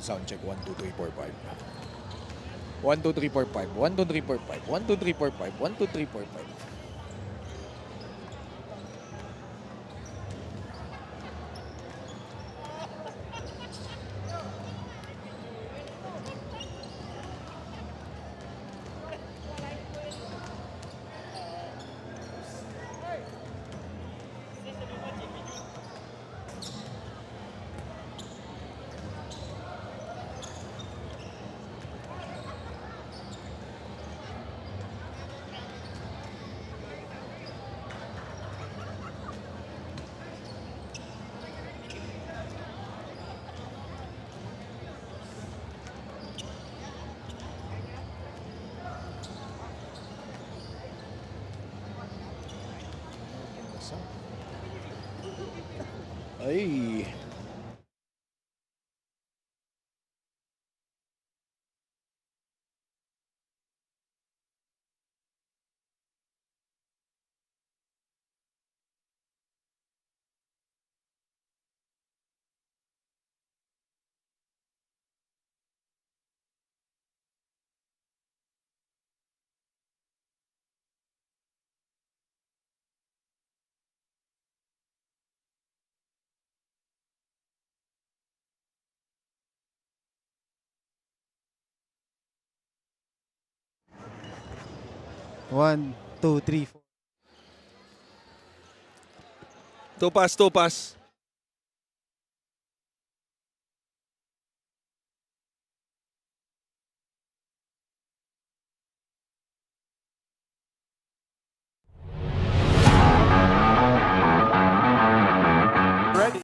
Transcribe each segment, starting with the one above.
Sound check. 1, 2, 3, 4, 5. 1, 2, 3, 4, 5. 1, 2, 3, 4, 5. 1, 2, 3, 4, 5. 1, 2, 3, 4, 5. Ay. One, two, three, four. Topas, topas. Ready.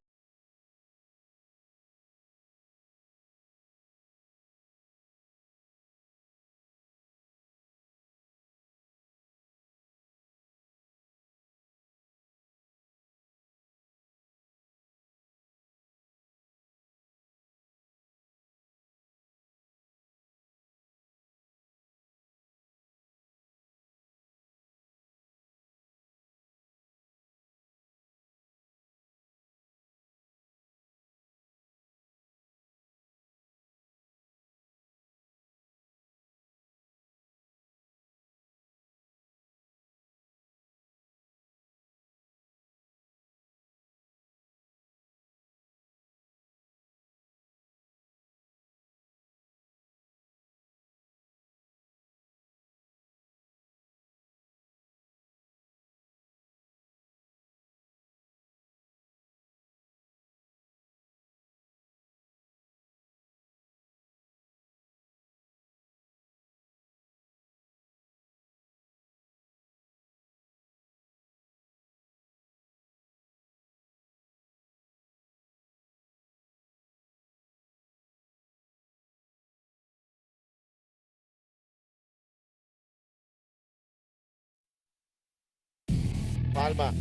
Palma.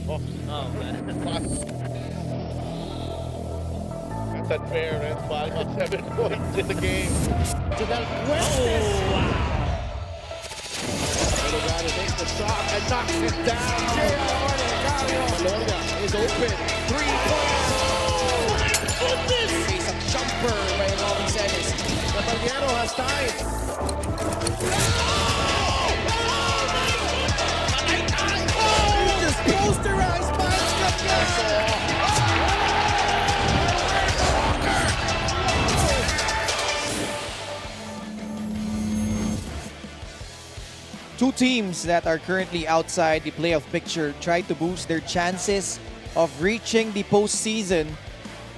Oh, that's unfair, and Palma 7 points in the game. To Del Fuentes. Oh, wow. Delgado takes the shot and knocks it down. Gloria is open. 3-point. Oh, my goodness. Isang jumper by Robin Celis. Caballero has tied. Just posterized by Two teams that are currently outside the playoff picture try to boost their chances of reaching the postseason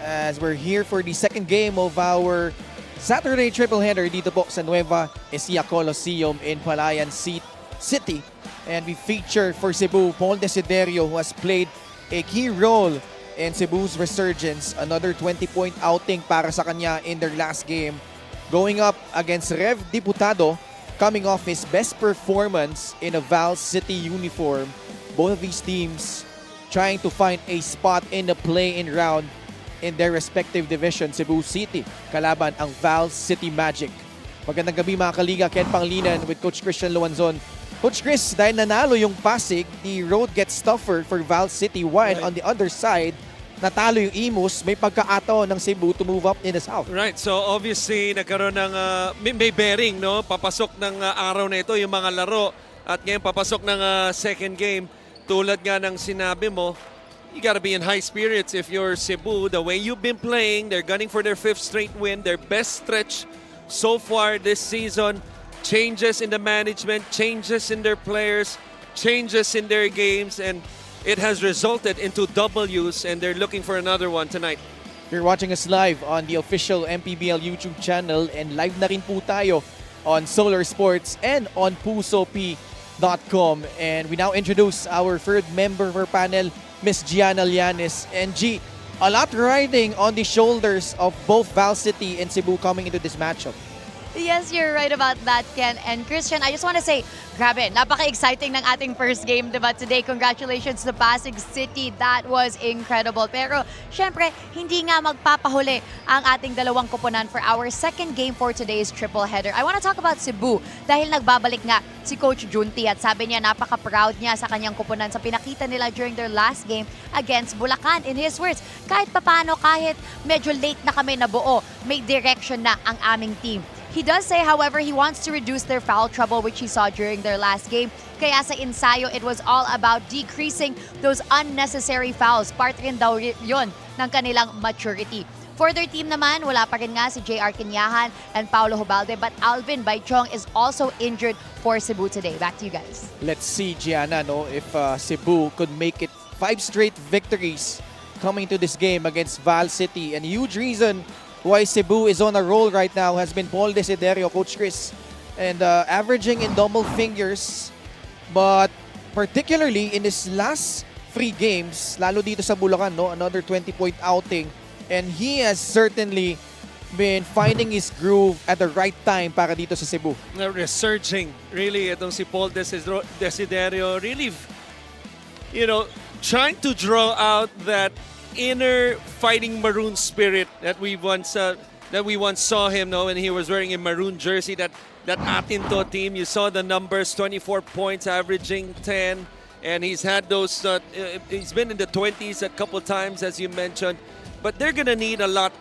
as we're here for the second game of our Saturday triple-header dito po sa Nueva Ecija Coliseum in Palayan City. And we feature for Cebu, Paul Desiderio, who has played a key role in Cebu's resurgence. Another 20-point outing para sa kanya in their last game. Going up against Rev Diputado, coming off his best performance in a Val City uniform. Both of these teams trying to find a spot in the play-in round in their respective division. Cebu City, kalaban ang Val City Magic. Magandang gabi mga kaliga, Ken Panglinan with Coach Christian Luanzon. Coach Chris, dahil nanalo yung Pasig, the road gets tougher for Val City. While on the other side, natalo yung Imus, may pagkakataon ng Cebu to move up in the South. Right, so obviously nagkaroon ng may bearing, no? Papasok ng araw na ito yung mga laro at ngayon papasok ng second game. Tulad nga ng sinabi mo, you gotta be in high spirits if you're Cebu. The way you've been playing, they're gunning for their 5th straight win, their best stretch so far this season. Changes in the management, changes in their players, changes in their games, and it has resulted into W's, and they're looking for another one tonight. You're watching us live on the official MPBL YouTube channel, and live na rin po tayo on Solar Sports and on PusoP.com. And we now introduce our third member of our panel, Miss Gianna Llanes. And G, a lot riding on the shoulders of both Val City and Cebu coming into this matchup. Yes, you're right about that, Ken. And Christian, I just want to say, grabe, napaka-exciting ng ating first game, diba, today. Congratulations to Pasig City. That was incredible. Pero, syempre, hindi nga magpapahuli ang ating dalawang koponan for our second game for today's triple header. I want to talk about Cebu dahil nagbabalik nga si Coach Junti at sabi niya napaka-proud niya sa kanyang koponan sa pinakita nila during their last game against Bulacan. In his words, kahit papano, kahit medyo late na kami nabuo, may direction na ang aming team. He does say, however, he wants to reduce their foul trouble, which he saw during their last game. Kaya sa ensayo, it was all about decreasing those unnecessary fouls. Part rin daw yun ng kanilang maturity. For their team naman, wala pa rin nga si J.R. Quinyahan and Paulo Hubalde, but Alvin Baichong is also injured for Cebu today. Back to you guys. Let's see, Gianna, no, if Cebu could make it 5 straight victories coming to this game against Val City. And a huge reason why Cebu is on a roll right now has been Paul Desiderio, Coach Chris, and averaging in double figures, but particularly in his last 3 games, lalo dito sa Bulacan, no, another 20-point outing, and he has certainly been finding his groove at the right time para dito sa Cebu. Resurging, really, itong si Paul Desiderio, really, you know, trying to draw out that inner fighting maroon spirit that we once saw him, no, when he was wearing a maroon jersey, that Atinto team. You saw the numbers, 24 points, averaging 10, and he's had those he's been in the 20s a couple times, as you mentioned, but they're gonna need a lot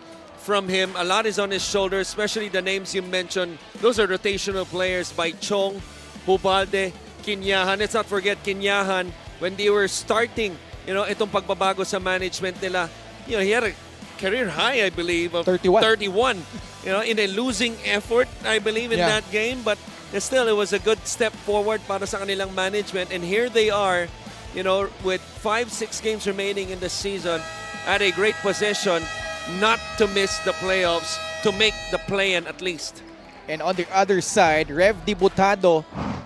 from him. A lot is on his shoulders, especially the names you mentioned. Those are rotational players by Chong, Bubalde, Quinyahan. Let's not forget Quinyahan, when they were starting, you know, itong pagbabago sa management nila, you know, he had a career high, I believe, of 31. You know, in a losing effort, I believe, in that game. But still, it was a good step forward para sa kanilang management. And here they are, you know, with 5-6 games remaining in the season, at a great position not to miss the playoffs, to make the play-in at least. And on the other side, Rev Diputado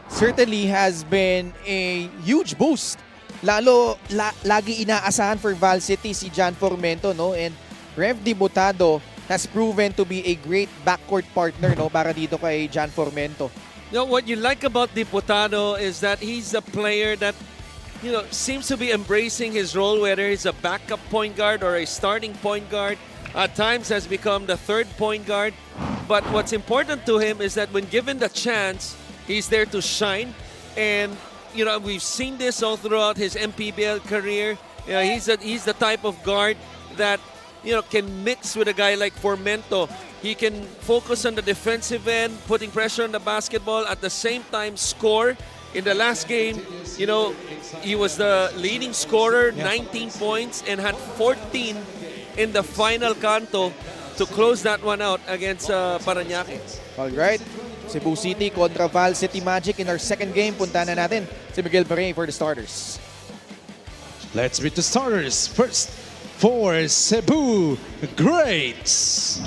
certainly has been a huge boost. Lalo, lagi inaasahan for Val City si John Formento, no? And Rev Diputado has proven to be a great backcourt partner, no, para dito kay John Formento. You know, what you like about Diputado is that he's a player that, you know, seems to be embracing his role, whether he's a backup point guard or a starting point guard. At times has become the third point guard. But what's important to him is that when given the chance, he's there to shine. And you know, we've seen this all throughout his MPBL career. You know, he's the type of guard that, you know, can mix with a guy like Formento. He can focus on the defensive end, putting pressure on the basketball, at the same time score. In the last game, you know, he was the leading scorer, 19 points, and had 14 in the final canto to close that one out against Parañaque. All right. Cebu City kontra Val City Magic in our second game. Punta na natin si Miguel Barre for the starters. Let's meet the starters. First, for Cebu Greats.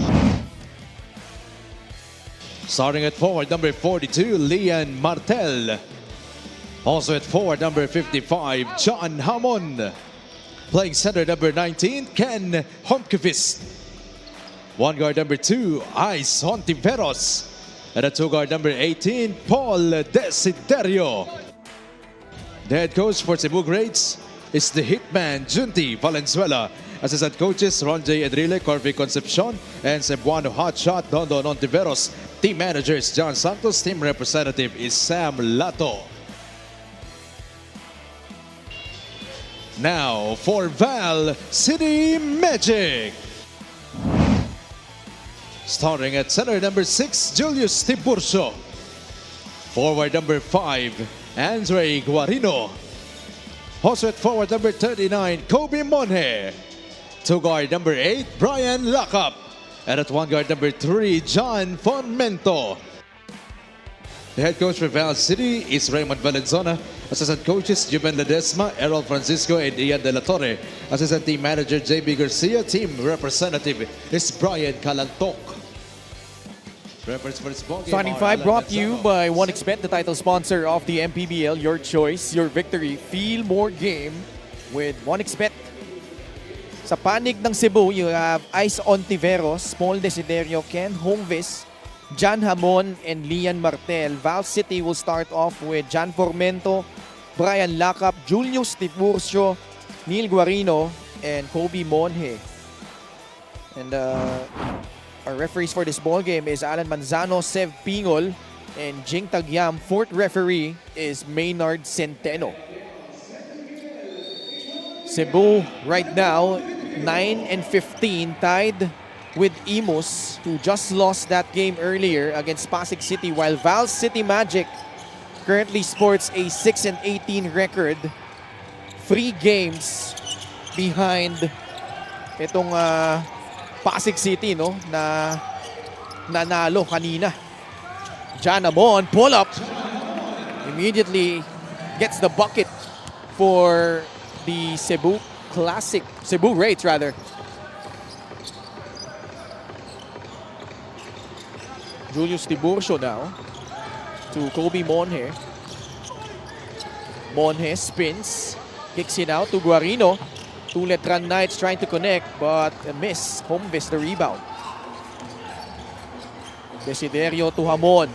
Starting at forward, number 42, Lian Martel. Also at forward, number 55, John Hamon. Playing center, number 19, Ken Homkevist. One guard, number 2, Ice Hontiveros. And at 2 guard, number 18, Paul Desiderio. The head coach for Cebu Greats is the hitman, Junti Valenzuela. Assistant coaches, Ronjay Edrile, Corby Concepcion, and Cebuano hotshot, Dondon Ontiveros. Team managers, John Santos. Team representative is Sam Lato. Now for Val City Magic. Starting at center number 6, Julius Tiburcio. Forward number 5, Andre Guarino. Also at forward number 39, Kobe Monje. To guard number 8, Brian Lacap. And at one guard number 3, John Fonmento. The head coach for Val City is Raymond Valenzuela. Assistant coaches, Juben Ledesma, Errol Francisco, and Ian De La Torre. Assistant team manager, JB Garcia. Team representative is Brian Calantok. Starting 5 brought to you by 1xBet, the title sponsor of the MPBL. Your choice, your victory. Feel more game with 1xBet. Sa panig ng Cebu, you have Ice Ontiveros, Paul Desiderio, Ken Homevis, Jan Hamon, and Lian Martel. Val City will start off with Jan Formento, Brian Lacap, Julius Tiburcio, Neil Guarino, and Kobe Monje. And our referees for this ball game is Alan Manzano, Sev Pingol, and Jing Tagyam. Fourth referee is Maynard Centeno. Cebu right now 9-15, tied with Imus, who just lost that game earlier against Pasig City, while Val City Magic currently sports a 6-18 record. 3 games behind itong Pasig City, no, na nanalo kanina. Jan Amon, pull up. Immediately gets the bucket for the Cebu Rates rather. Julius Tiburcio now to Kobe Monje. Monje spins, kicks it out to Guarino. Two Letran Knights trying to connect, but a miss. Homevis the rebound. Desiderio to Hamon.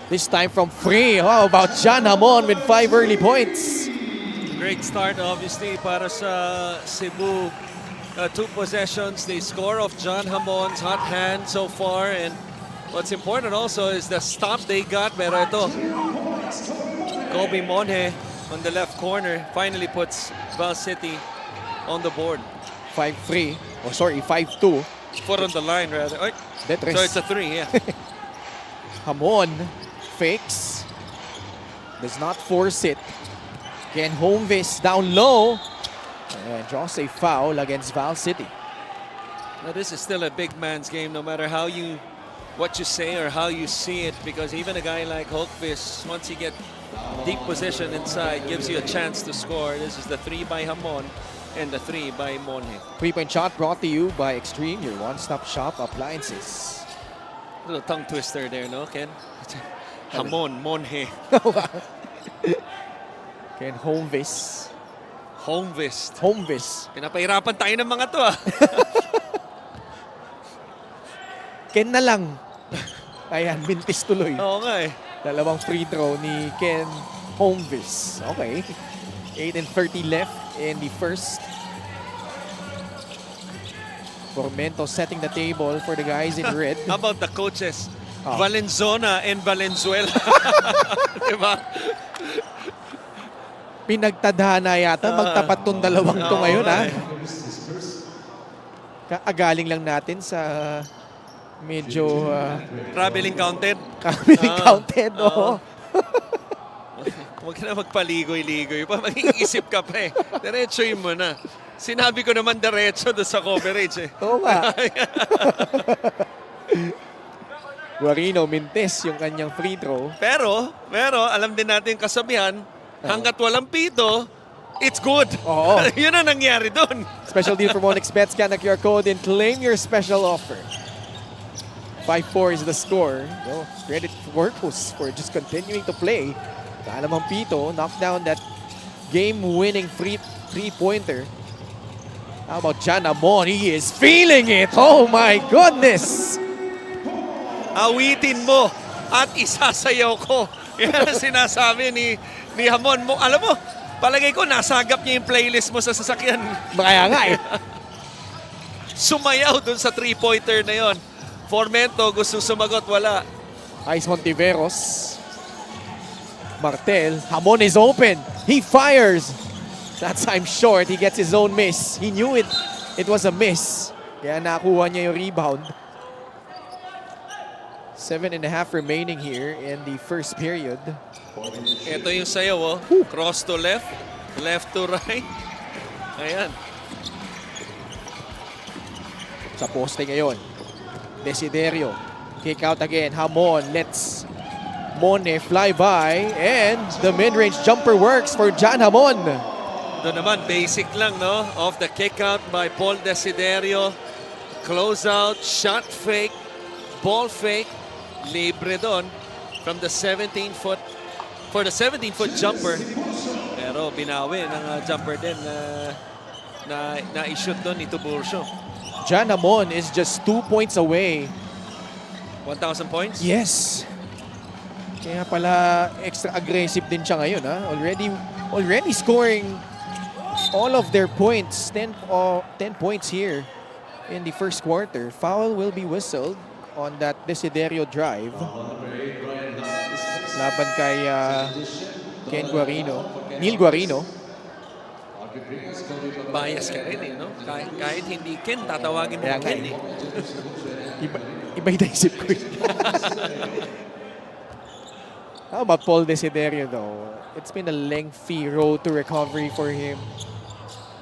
This time from free. How about Jan Hamon with 5 early points? Great start, obviously, para sa Cebu. 2 possessions. They score off John Hamon's hot hand so far. And what's important also is the stop they got. Pero ito, Kobe Monje on the left corner finally puts Val City on the board. 5-3. Oh, sorry, 5-2. 4 on the line, rather. Oy. Detres. So it's a 3, yeah. Hamon fakes. Does not force it. Ken Homevis down low. And draws a foul against Val City. Now, this is still a big man's game, no matter what you say or how you see it, because even a guy like Holkvis, once he gets deep position inside, gives you a chance to score. This is the 3 by Hamon and the 3 by Monje. 3-point shot brought to you by Extreme, your one-stop shop appliances. Little tongue twister there, no, Ken? Hamon, Monje. Ken Homevis. Homevis. Pinapahirapan tayo ng mga to, ah. Ken na lang. Ayan, mintis tuloy. Oo nga eh. Dalawang free throw ni Ken Homevis. Okay. 8:30 left in the first. Formento setting the table for the guys in red. How about the coaches? Oh. Valenzuela and Valenzuela. Diba? Pinagtadhana yata. Magtapat tong dalawang to ngayon, ha? Kaagaling lang natin sa medyo Traveling counted. counted, oo. Huwag ka na magpaligoy-ligoy pa. Mag-iisip ka pa eh. Diretsoin mo na. Sinabi ko naman diretso doon sa coverage eh. Oo nga. Guarino mintes yung kanyang free throw. Pero, alam din natin yung kasabihan, hanggat walang pito, it's good. Oo. Yun ang nangyari doon. Special deal from 1xBet. Scan the QR code and claim your special offer. 5-4 is the score. No, credit Workhorse for just continuing to play. Alamang Pito knocked down that game-winning three-pointer. How about Jan Amon? He is feeling it! Oh my goodness! Awitin mo at isasayaw ko. Yan ang sinasabi ni Hamon mo. Alam mo, palagay ko nasagap niya yung playlist mo sa sasakyan. Kaya nga eh. Sumayaw dun sa three-pointer na yon. Formento gusto sumagot, wala. Ice Montiveros. Martel. Hamon is open. He fires. That time short, he gets his own miss. He knew it was a miss. Kaya nakuha niya yung rebound. 7.5 remaining here in the first period. Ito yung sayo, oh. Cross to left, left to right. Ayan. Sa poste ngayon. Desiderio. Kick out again. Hamon lets Mone fly by. And the mid-range jumper works for Jan Hamon. Doon naman, basic lang, no? Off the kick out by Paul Desiderio. Close out, shot fake, ball fake. Libre doon from the 17-foot for the 17-foot jumper. Pero binawi ng jumper din na i-shoot doon ni Tuburcio. Jan Hamon is just 2 points away. 1,000 points? Yes. Kaya pala extra aggressive din siya ngayon. Ha? Already scoring all of their points. 10 points here in the first quarter. Foul will be whistled on that Desiderio drive. Laban kay Neil Guarino. Bias ka rin, no? Kahit hindi Ken, tatawagin mo Kaya Ken, nga, eh. Iba yung naisip ko. How about Paul Desiderio though? It's been a lengthy road to recovery for him.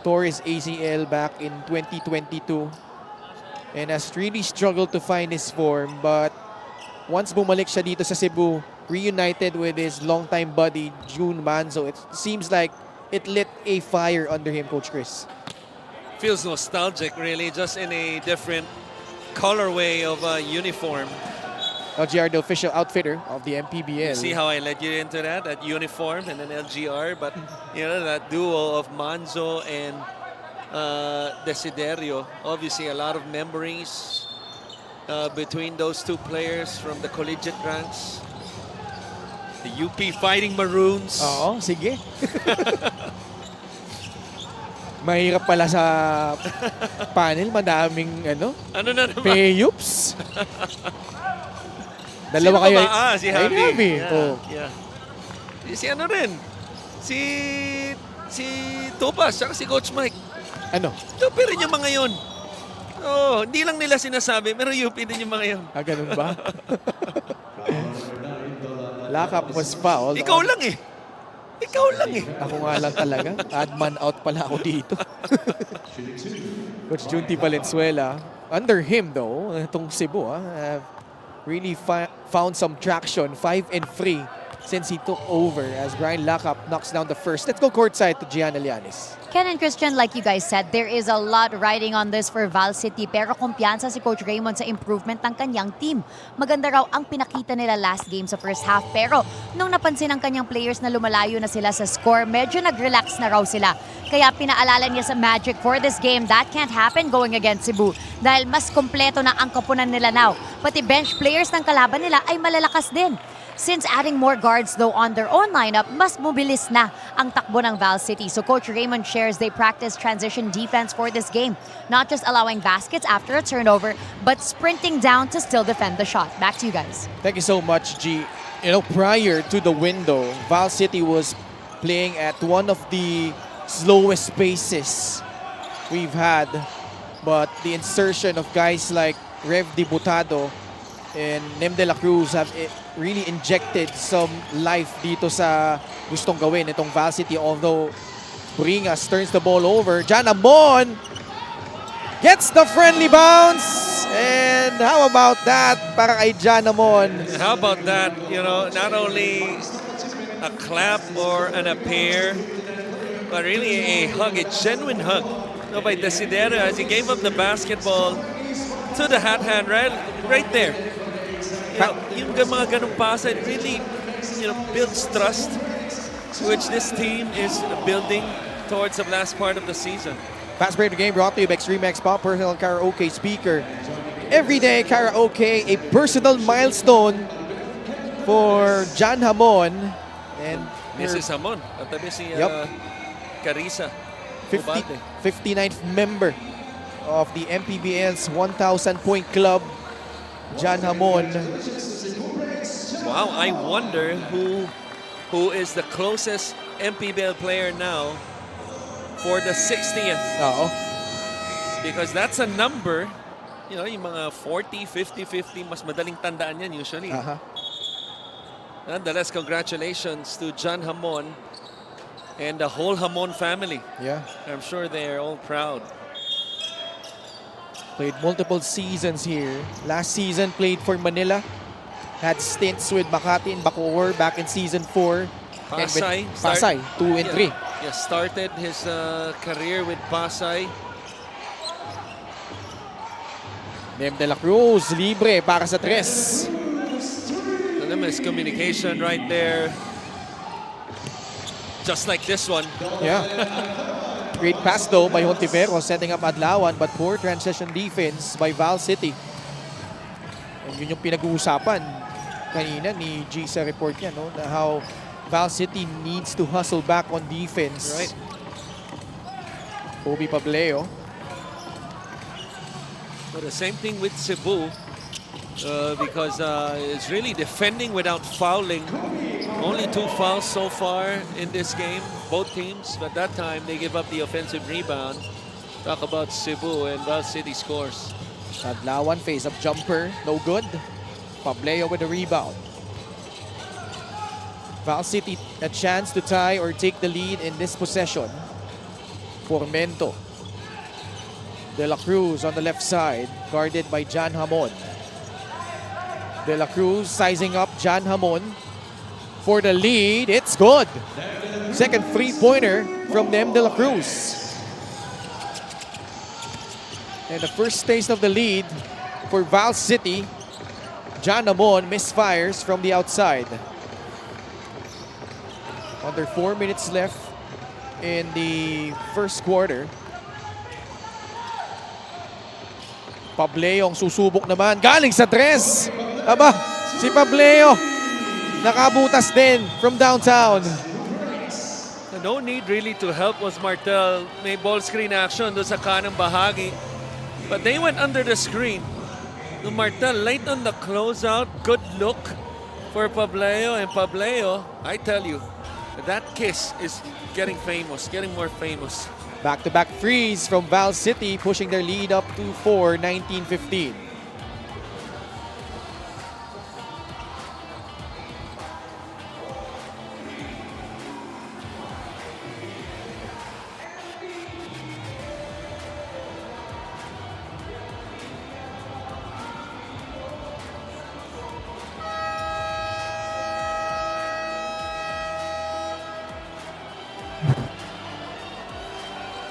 Tore his ACL back in 2022 and has really struggled to find his form, but once bumalik siya dito sa Cebu, reunited with his longtime buddy June Manzo, it seems like it lit a fire under him, Coach Chris. Feels nostalgic, really, just in a different colorway of a uniform. LGR, the official outfitter of the MPBL. See how I led you into that uniform and then LGR, but you know, that duo of Manzo and Desiderio, obviously a lot of memories between those two players from the collegiate ranks. The UP Fighting Maroons. Oo, sige. Mahirap pala sa panel, madaming Ano na naman? payups. Dalawa kayo. Si Ay, Javi. Javi. Yeah, Oh. yeah. Si ano rin? Si Topas, saka si Coach Mike. Ano? UP rin yung mga yun. Oh, hindi lang nila sinasabi, pero UP din yung mga yun. Ganun ba? Lockup was fouled. Ikaw lang eh. Ikaw lang eh. Ako nga lang talaga. Odd man out pala ako dito. Coach Junti Valenzuela. Under him though, itong Cebu have really found some traction. 5 and 3 since he took over as Brian Lockup knocks down the first. Let's go courtside to Gian Alianis. Ken and Christian, like you guys said, there is a lot riding on this for Val City, pero kumpiyansa si Coach Raymond sa improvement ng kanyang team. Maganda raw ang pinakita nila last game sa first half, pero nung napansin ng kanyang players na lumalayo na sila sa score, medyo nag-relax na raw sila. Kaya pinaalala niya sa Magic for this game, that can't happen going against Cebu dahil mas kompleto na ang kapunan nila now. Pati bench players ng kalaban nila ay malalakas din. Since adding more guards though on their own lineup, mas mobilis na ang takbo ng Val City. So Coach Raymond shares they practice transition defense for this game. Not just allowing baskets after a turnover, but sprinting down to still defend the shot. Back to you guys. Thank you so much, G. You know, prior to the window, Val City was playing at one of the slowest paces we've had. But the insertion of guys like Rev Dibutado and Nem de la Cruz have really injected some life dito sa gustong gawin itong Val City. Although Bringas turns the ball over, Jan Amon gets the friendly bounce. And how about that para kay Jan Amon? How about that? You know, not only a clap or an appear, but really a hug, a genuine hug. You know, by Desiderio as he gave up the basketball to the hat hand right there. You know, yung mga ganung pasa, it really, you know, builds trust, which this team is building towards the last part of the season. Fast break of the game brought to you by Extreme X Pop Personal Karaoke Speaker. Everyday karaoke, a personal milestone for Jan Hamon. And Mrs. Hamon, katabi si Carissa. 59th member of the MPBL's 1,000-point club, Jan Hamon. Wow, I wonder who is the closest MPBL player now for the 60th. Oo. Because that's a number, you know, yung mga 40, 50, 50, mas madaling tandaan yan usually. Aha. Nonetheless, congratulations to John Hamon and the whole Hamon family. Yeah. I'm sure they're all proud. Played multiple seasons here. Last season played for Manila. Had stints with Makati and Bacoor back in season 4. And with Pasay. Pasay, 2 and 3. Yeah, started his career with Pasay. Nem de la Cruz, libre para sa 3. So the miscommunication right there. Just like this one. Yeah. Great pass though by Hontivero, setting up Adlawan, but poor transition defense by Val City. And yun yung pinag-uusapan kanina ni G sa report niya, no? Na how Val City needs to hustle back on defense. Right. Obi Pableo. But the same thing with Cebu because it's really defending without fouling. Only 2 fouls so far in this game, both teams. But that time they give up the offensive rebound. Talk about Cebu and Val City scores. Adlawan face-up jumper, no good. Pableo with the rebound. Val City a chance to tie or take the lead in this possession. Formento. De La Cruz on the left side, guarded by John Hamon. De La Cruz sizing up John Hamon for the lead. It's good. Second three-pointer from them, De La Cruz. And the first taste of the lead for Val City. John Hamon misfires from the outside. Under 4 minutes left in the first quarter. Pableo ang susubok naman. Galing sa 3. Aba, si Pableo nakabutas din from downtown. No need really to help was Martel. May ball screen action doon sa kanang bahagi. But they went under the screen. No, Martel late on the closeout. Good look for Pableo. And Pableo, I tell you, that kiss is getting famous, getting more famous. Back-to-back threes from Val City, pushing their lead up to 4, 19-15.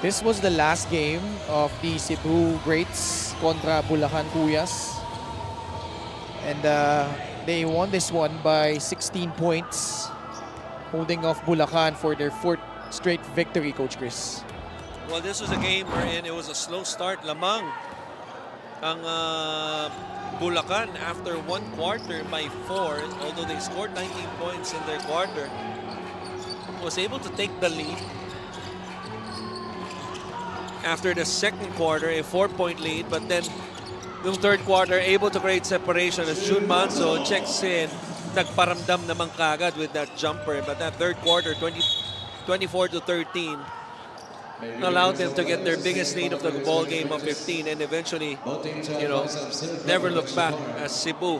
This was the last game of the Cebu Greats contra Bulacan Cuyas. And they won this one by 16 points, holding off Bulacan for their 4th straight victory, Coach Chris. Well, this was a game wherein it was a slow start. Lamang ang Bulacan after 1 quarter by 4, although they scored 19 points in their quarter, was able to take the lead. After the second quarter, a 4-point lead, but then the third quarter, able to create separation as June Manso checks in. Nagparamdam naman kagad with that jumper, but that third quarter, 24-13, allowed them to get their biggest lead of the ball game of 15, and eventually, you know, never look back as Cebu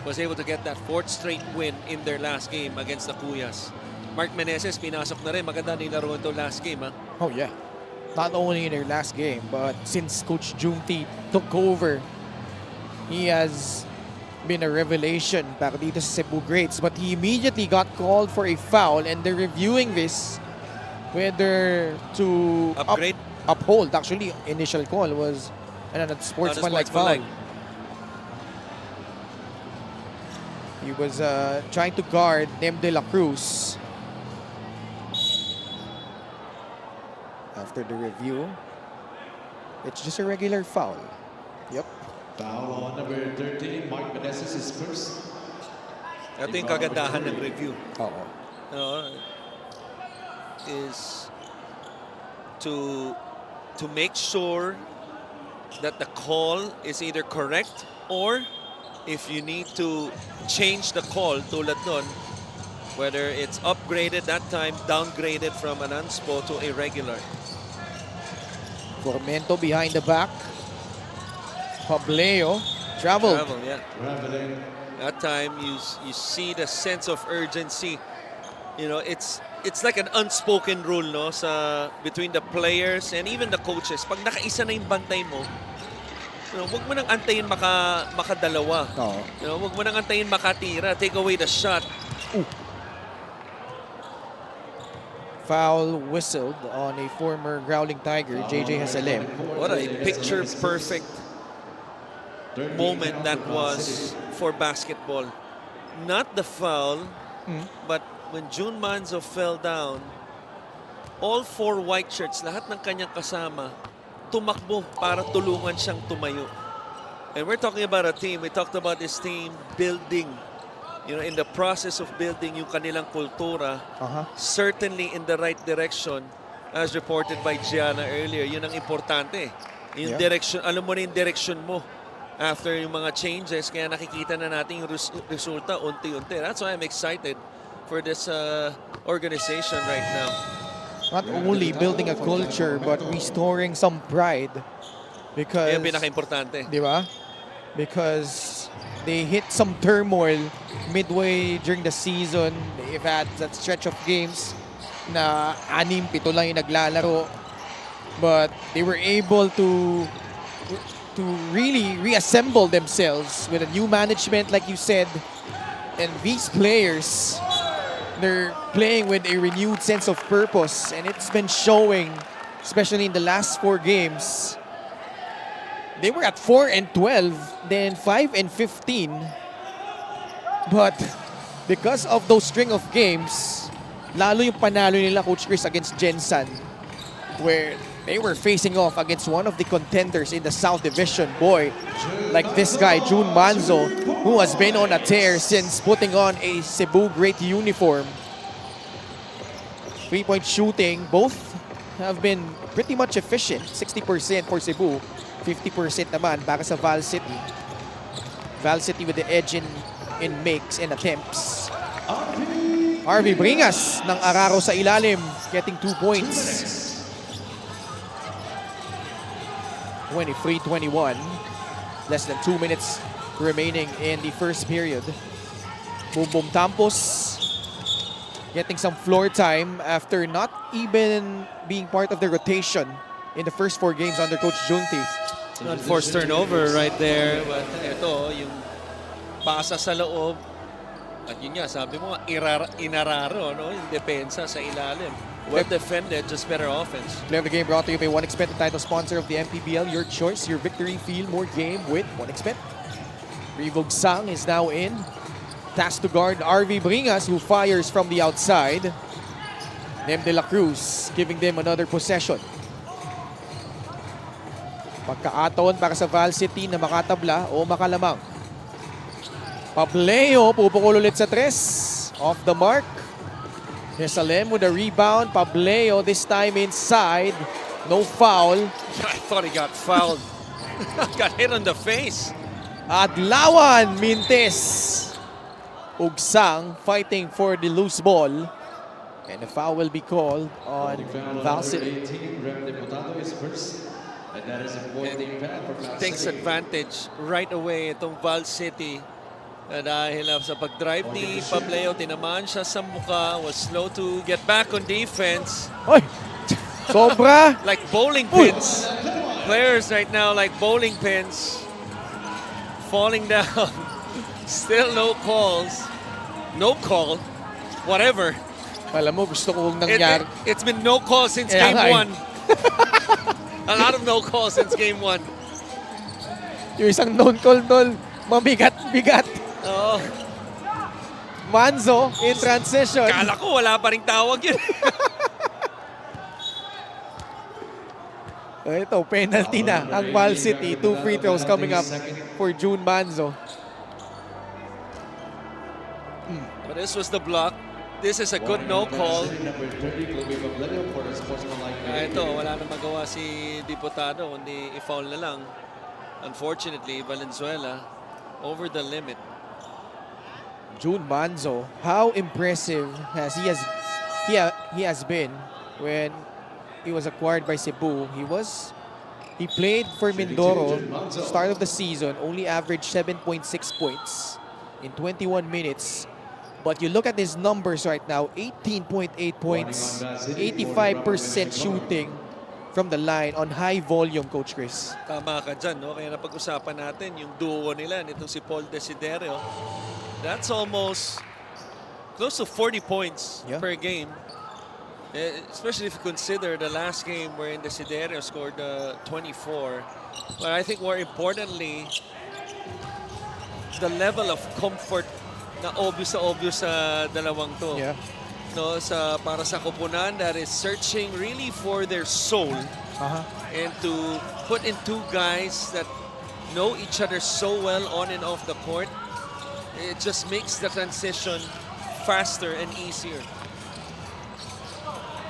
was able to get that 4th straight win in their last game against the Cuyas. Mark Meneses, pinasok na rin. Maganda nilaro ito last game, ha? Oh, yeah. Not only in their last game, but since Coach Junti took over, he has been a revelation para dito sa Cebu Greats. But he immediately got called for a foul, and they're reviewing this whether to Upgrade? uphold. Actually, initial call was a sportsman-like foul. He was trying to guard Nem de la Cruz. After the review, it's just a regular foul. Yep. Foul on number 13, Mark Meneses is first. Ito yung kagandahan ng review. Oo. Is to make sure that the call is either correct, or if you need to change the call, tulad nun, Whether it's upgraded that time, downgraded from an unspo to a regular. Formento behind the back. Pableo traveled. Travel, yeah. That time you see the sense of urgency. You know, it's like an unspoken rule, no, sa between the players and even the coaches. Pag nakaisa na yung bantay mo, you know, wag mo nang antayin makadalawa. Oo. You know, wag mo nang antayin makatira. Take away the shot. Foul whistled on a former Growling Tiger, JJ Hasalem. What a picture-perfect moment that was for basketball. Not the foul, but when June Manzo fell down, all four white shirts, lahat ng kanyang kasama, tumakbo para tulungan siyang tumayo. And we're talking about a team. We talked about this team building. You know, in the process of building yung kanilang kultura, certainly in the right direction, as reported by Gianna earlier. Yun ang importante. Yung direction, alam mo na yung direction mo after yung mga changes, kaya nakikita na natin yung resulta unti-unti. That's why I'm excited for this organization right now. Not only building a culture, but restoring some pride. Because, Yan pinaka-importante. di ba? Because they hit some turmoil midway during the season. They've had that stretch of games na 6-7 lang yung naglalaro. But they were able to really reassemble themselves with a new management, like you said. And these players, they're playing with a renewed sense of purpose. And it's been showing, especially in the last 4 games. They were at 4-12, then 5-15. But because of those string of games, lalo yung panalo nila, Coach Chris, against Gensan, where they were facing off against one of the contenders in the South Division. Boy, like this guy, June Manzo, who has been on a tear since putting on a Cebu great uniform. 3-point shooting, both have been pretty much efficient. 60% for Cebu, 50% naman para sa Val City. Val City with the edge in makes and attempts. Harvey Bringas ng Araro sa ilalim, getting 2 points. 23-21. Less than 2 minutes remaining in the first period. Boom Tampos getting some floor time after not even being part of the rotation in the first 4 games under Coach Junti. Unforced turnover right there. But ito, yung pasa sa loob. At yun nga, sabi mo, inararo, no? Yung depensa sa ilalim. Well defended, just better offense. Play of the game brought to you by 1xBet, the title sponsor of the MPBL. Your choice, your victory, feel more game with 1xBet. Revog Sang is now in. Tasked to guard RV Bringas, who fires from the outside. Nem de la Cruz giving them another possession. Pagkaaton para sa Val City na makatabla o makalamang. Pableo pupukol ulit sa 3. Off the mark. Yesalem with a rebound. Pableo this time inside. No foul. I thought he got fouled. Got hit on the face. Adlawan Mintes. Ugsang fighting for the loose ball. And the foul will be called on Val City. Takes advantage right away itong Val City. Dahil sa pag-drive ni Pableo, tinamaan siya sa mukha, was slow to get back on defense. Oy! Sobra! Like bowling pins. Players right now like bowling pins. Falling down. Still no calls. No call. Whatever. Alam mo, gusto kong nangyari. It's been no call since game 1. A lot of no calls since game 1. Yung isang non-call doon, mabigat-bigat. Oh. Manzo in transition. Kala ko wala pa ring tawag yun. Ito, penalty na ang Val City. 2 free throws coming up for June Manzo. But this was the block. This is a good no call. Ito, wala na magawa si Diputado, kundi i-foul na lang. Unfortunately, Valenzuela over the limit. June Manzo, how impressive he has been when he was acquired by Cebu. He played for Mindoro start of the season, only averaged 7.6 points in 21 minutes. But you look at his numbers right now, 18.8 points, 85% shooting from the line on high volume, Coach Chris. Tama ka dyan, no? Kaya napag-usapan natin yung duo nila, nitong si Paul Desiderio. That's almost close to 40 points per game. Especially if you consider the last game wherein Desiderio scored 24. But I think more importantly, the level of comfort na obvious sa dalawang to. Yeah. No, para sa koponan that is searching really for their soul and to put in two guys that know each other so well on and off the court, it just makes the transition faster and easier.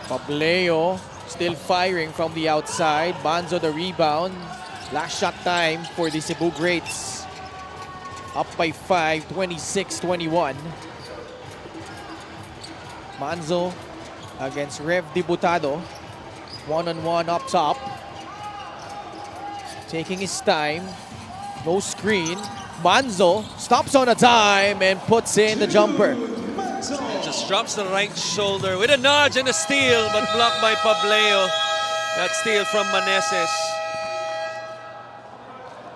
Pableo still firing from the outside. Manzo the rebound. Last shot time for the Cebu Greats. Up by 5, 26-21. Manzo against Rev Dibutado. One-on-one up top. Taking his time. No screen. Manzo stops on a dime and puts in the jumper. Just drops the right shoulder with a nudge and a steal, but blocked by Pableo. That steal from Maneses.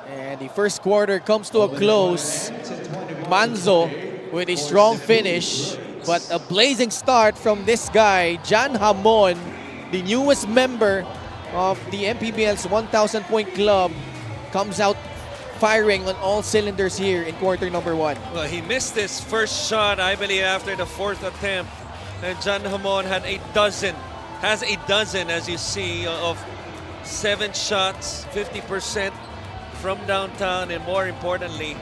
And the first quarter comes to a close. Manzo with a strong finish, but a blazing start from this guy, Jan Hamon, the newest member of the MPBL's 1,000-point club, comes out firing on all cylinders here in quarter number 1. Well, he missed his first shot, I believe, after the fourth attempt. And Jan Hamon has a dozen, as you see, of 7 shots, 50% from downtown, and more importantly,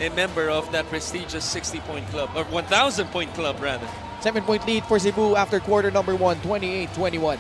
a member of that prestigious 60-point club, or 1,000-point club, rather. 7-point lead for Cebu after quarter number 1, 28-21.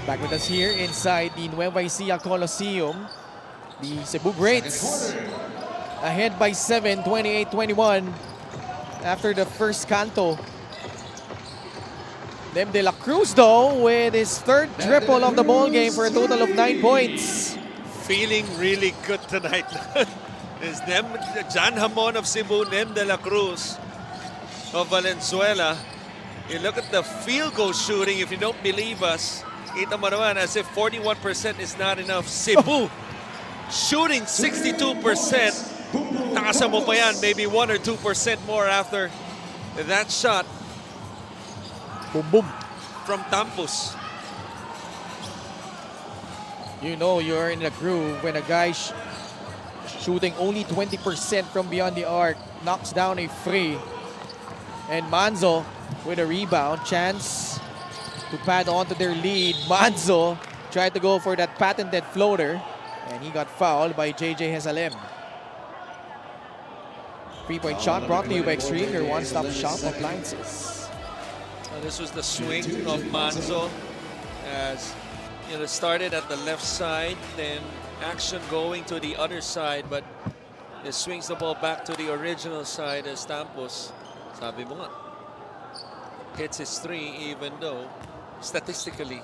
Back with us here inside the Nueva Ecija Coliseum. The Cebu Greats ahead by 7, 28-21 after the first canto. Nem de la Cruz, though, with his third triple of the ball game for a total of 9 points. Feeling really good tonight. Is Jan Hamon of Cebu, Nem de la Cruz of Valenzuela. You look at the field goal shooting, if you don't believe us, kita mo naman as if 41% is not enough. Cebu shooting 62%. Takasan mo pa yan, maybe 1 or 2% more after that shot. Boom, boom. From Tampus. You know you're in the groove when a guy shooting only 20% from beyond the arc knocks down a free. And Manzo with a rebound. Chance to pad onto their lead. Manzo tried to go for that patented floater, and he got fouled by JJ Hezalem. 3-point shot brought to you by Extreme, your one-stop shop appliances. This was the swing of Manzo, as started at the left side, then action going to the other side, but it swings the ball back to the original side as Tampos. Sabi mo nga, hits his 3 even though statistically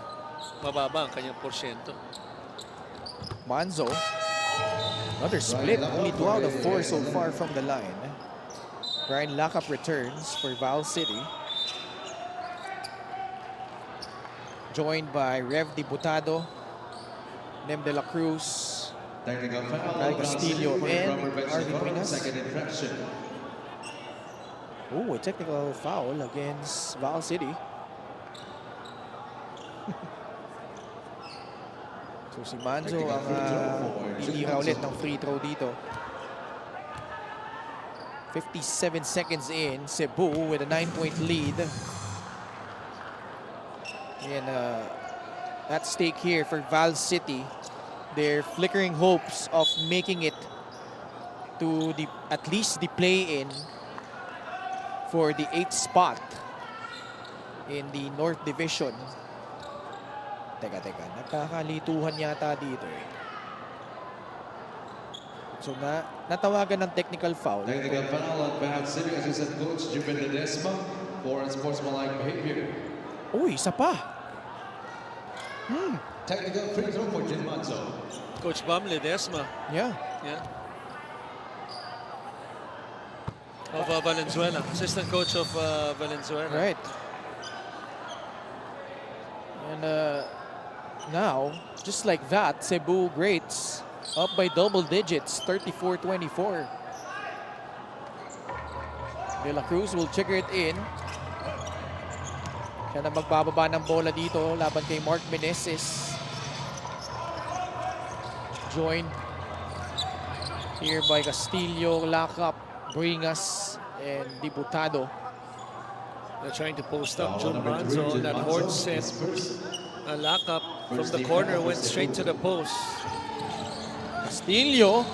mababa ang kanyang porsyento. Manzo, another split, only 2 out of 4 so far from the line. Brian Lacap returns for Val City. Joined by Rev Dibutado, Nem de la Cruz, Technical foul. Val Castillo Val City, and Robert Arvin Venezuela, Bringas. second infraction. Oh, a technical foul against Val City. So si Manzo ang titira ulit ng free throw dito. 57 seconds in, Cebu with a 9-point lead. And at stake here for Val City. Their flickering hopes of making it to at least the play-in for the 8th spot in the North Division. Teka, nagkakalituhan yata dito eh. So natawagan ng technical foul. Technical foul on Val City, assistant coach Juven Ledesma for unsportsmanlike behavior. Uy, isa pa. Technical free throw for Jim Manzo. Coach Bam Ledesma. Yeah. Of Valenzuela, assistant coach of Valenzuela. Right. And now, just like that, Cebu Greats up by double digits, 34-24. De La Cruz will trigger it in. Siya na magbababa ng bola dito laban kay Mark Meneses. Joined here by Castillo, Lacap, Bringas, and Diputado. They're trying to post up Jun Manzo. That horn set a lock up from the corner, went straight to the post. Castillo,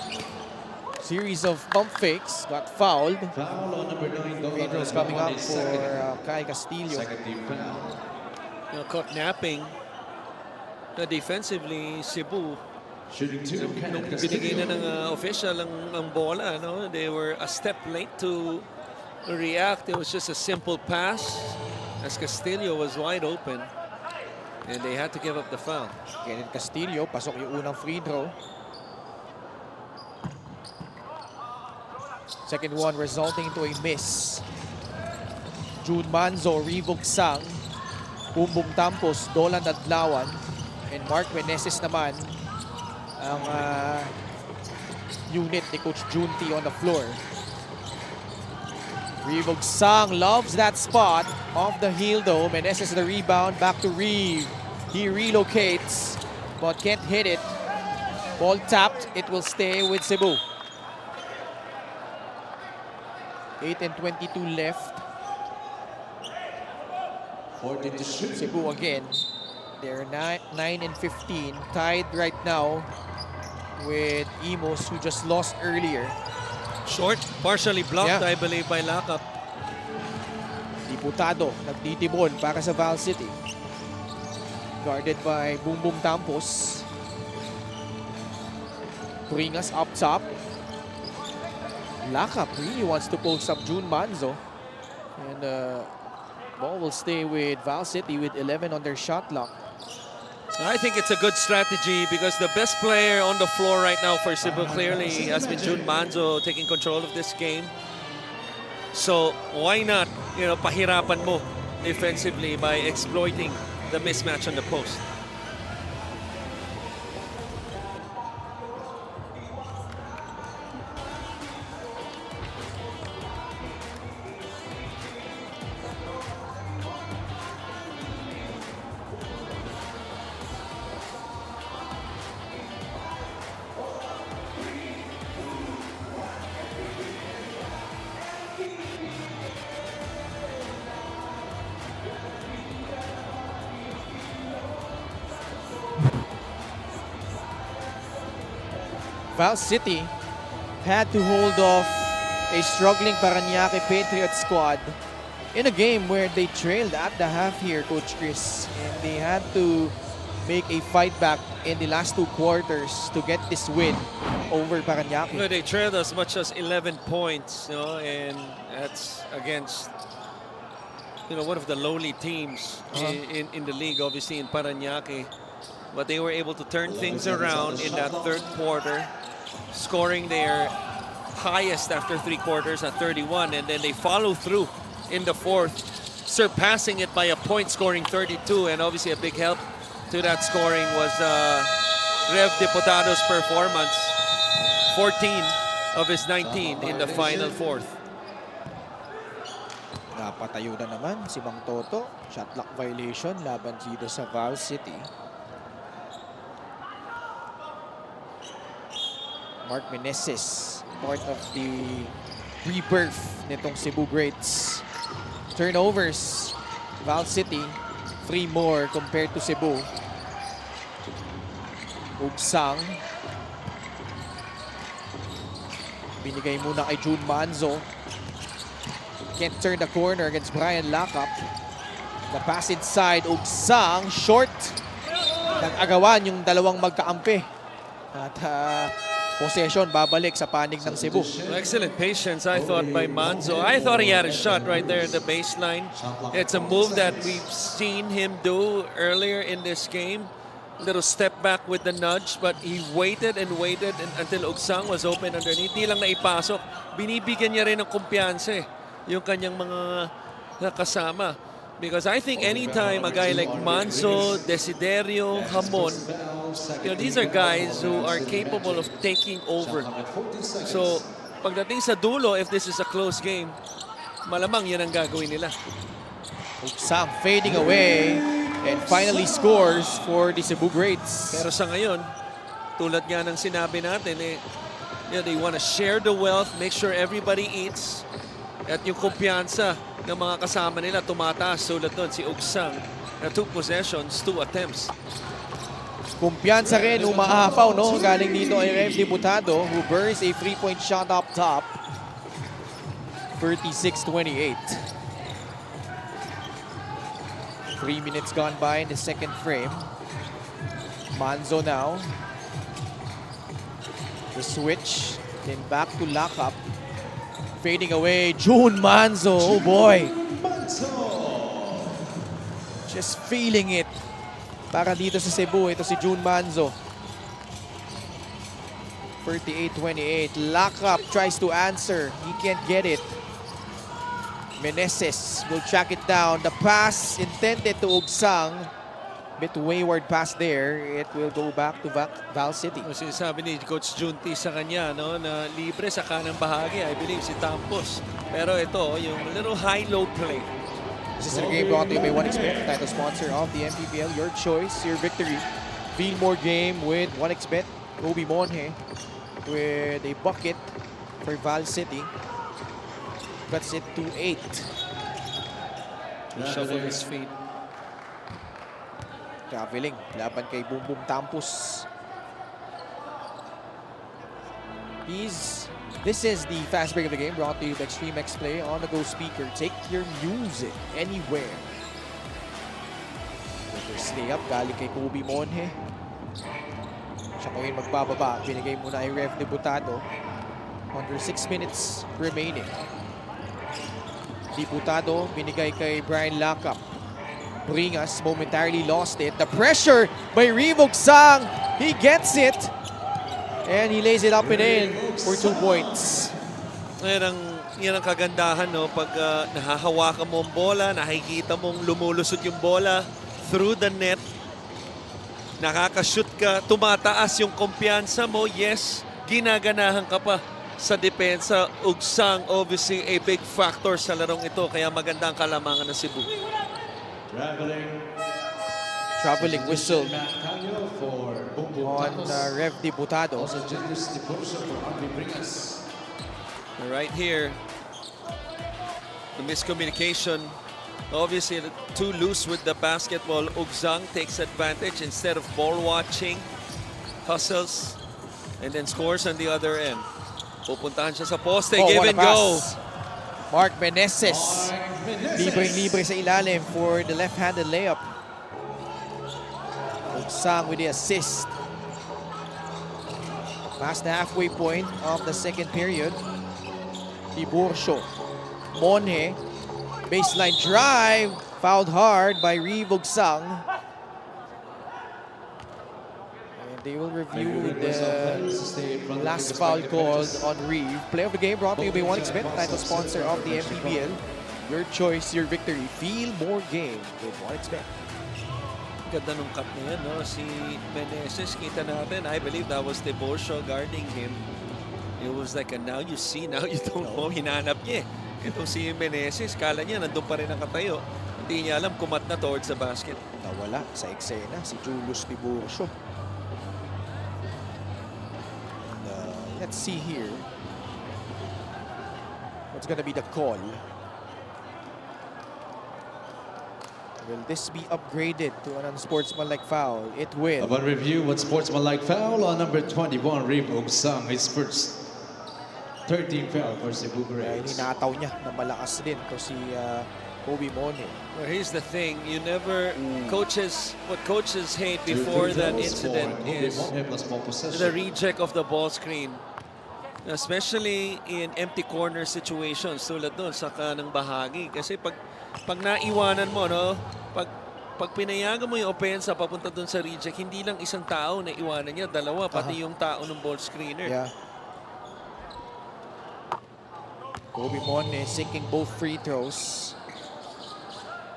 series of pump fakes, got fouled. Foul on number 9. Free throws coming up for Kai Castillo. Second team foul. Caught napping. Defensively, Cebu, Shooting 2, nung Kenneth binigay na Castillo. ng official ang bola, no? They were a step late to react. It was just a simple pass as Castillo was wide open. And they had to give up the foul. Kenneth Castillo, pasok yung unang free throw. Second one resulting into a miss. June Manzo, Revogsang, Bumbong Tampos, Dolan Adlawan, and Mark Meneses naman ang unit ni Coach Junti on the floor. Revogsang loves that spot. Off the heel though. Meneses the rebound. Back to Reeve. He relocates but can't hit it. Ball tapped. It will stay with Cebu. 8:22 left. 14 to shoot. Cebu again. They're 9-15. Tied right now with Imos, who just lost earlier. Short, partially blocked, Yeah. I believe, by Lacap. Diputado, nagtitibon para sa Val City. Guarded by Bumbum Tampos. Bringas up top. Lacap really wants to post up June Manzo. And ball will stay with Val City with 11 on their shot clock. I think it's a good strategy because the best player on the floor right now for Cebu clearly has been Jun Manzo taking control of this game. So why not, pahirapan mo defensively by exploiting the mismatch on the post. Val City had to hold off a struggling Parañaque Patriots squad in a game where they trailed at the half here, Coach Chris. And they had to make a fight back in the last 2 quarters to get this win over Parañaque. They trailed as much as 11 points, and that's against one of the lowly teams in the league, obviously in Parañaque. But they were able to turn things around in that third quarter, scoring their highest after 3 quarters at 31, and then they follow through in the fourth, surpassing it by a point, scoring 32. And obviously a big help to that scoring was Rev Diputado's performance. 14 of his 19 in the final fourth. Napatayo na naman si Mang Toto. Shot clock violation laban dito sa Val City. Mark Meneses, part of the rebirth nitong Cebu Greats. Turnovers, Val City, 3 more compared to Cebu. Ugsang. Binigay muna kay June Manzo. Can't turn the corner against Brian Lakap. The pass inside, Ugsang, short. Nag-agawan yung dalawang magkaampi. At possession, babalik sa panig ng Cebu. Excellent patience, I thought, by Manzo. I thought he had a shot right there at the baseline. It's a move that we've seen him do earlier in this game. Little step back with the nudge, but he waited and waited until Ugsang was open underneath. Di lang naipasok. Binibigyan niya rin ng kumpiyansa yung kanyang mga nakasama. Because I think anytime a guy like Manzo, Desiderio, Hamon, these are guys who are capable of taking over. So, pagdating sa dulo, if this is a close game, malamang yan ang gagawin nila. Ugsang fading away and finally scores for the Cebu Greats. Pero sa ngayon, tulad nga ng sinabi natin, they want to share the wealth, make sure everybody eats. At yung kumpiyansa ng mga kasama nila tumataas. Tulad doon si Ugsang na 2 possessions, 2 attempts. Kumpiyansa rin, umaapaw, no? Galing dito ay Rev Diputado who burns a 3-point shot up top. 36-28. 3 minutes gone by in the second frame. Manzo now. The switch. Then back to Lakap. Fading away. June Manzo. Oh boy. Just feeling it. Para dito sa Cebu. Ito si June Manzo. 38-28. Lakap tries to answer. He can't get it. Meneses will track it down. The pass intended to Ugsang. Bit wayward pass there. It will go back to Val City. Sinasabi ni Coach Junti sa kanya, no, na libre sa kanang bahagi. I believe si Tampos. Pero ito, yung little high-low play. This is the game brought to you by 1xBet, title sponsor of the MPBL. Your choice, your victory. Feel more game with 1xBet. Kobe Monhe with a bucket for Val City. Cuts it to 8. Shuffle his feet. Traveling. Laban kay Boom Boom Tampos. This is the fast break of the game brought to you by Extreme X Play on the go speaker. Take your music anywhere. First layup galing kay Kobe Monhe. Siya ko yung magbababa. Binigay muna ay Rev Diputado. Under 6 minutes remaining. Diputado, binigay kay Brian Lakap. Bringas momentarily lost it. The pressure by Ugsang. He gets it. And he lays it up and in for 2 points. Yan ang kagandahan, no? Pag nahahawakan mo ang bola, nakikita mong lumulusot yung bola through the net. Nakakashoot ka, tumataas yung kumpiyansa mo. Yes, ginaganahan ka pa sa depensa. Ugsang, obviously, a big factor sa larong ito. Kaya maganda ang kalamangan ng Cebu. Traveling whistle on Rev Diputado. Right here, the miscommunication. Obviously, too loose with the basketball. Ugsang takes advantage instead of ball watching. Hustles and then scores on the other end. Pupuntahan siya sa poste, give and go. Mark Meneses. Libre sa ilalim for the left-handed layup. Ugsang with the assist. Past the halfway point of the second period. Tiburcio. Monhe. Baseline drive. Fouled hard by Ugsang. They will review the last foul called on Reeve. Play of the game brought to you by 1xBet, title sponsor of the MPBL. Your choice, your victory. Feel more game with 1xBet. ganda nung cut na yan, no? Si Meneses, kita natin. I believe that was Tiburcio guarding him. It was like a now you see, now you don't know. Hinanap niya eh. Itong si Meneses, kala niya nandun pa rin nakatayo. Hindi niya alam, kumat na towards the basket. Nawala sa eksena si Julius Tiburcio. Let's see here. What's gonna be the call? Will this be upgraded to an unsportsmanlike foul? It will. Upon review, what sportsmanlike foul on number 21, Reeve Ungsang, his first 13 foul for Cebu Dahil Grays. hinataw niya na malakas din to si Kobe Mone. Well, here's the thing, you never, what coaches hate before that incident is the reject of the ball screen. Especially in empty corner situations tulad doon sa kanang bahagi. Kasi pag naiwanan mo, no? Pag pinayagan mo yung opensa papunta doon sa reject, hindi lang isang tao na iwanan niya, dalawa, pati yung tao ng ball screener. Yeah. Kobe Mone sinking both free throws.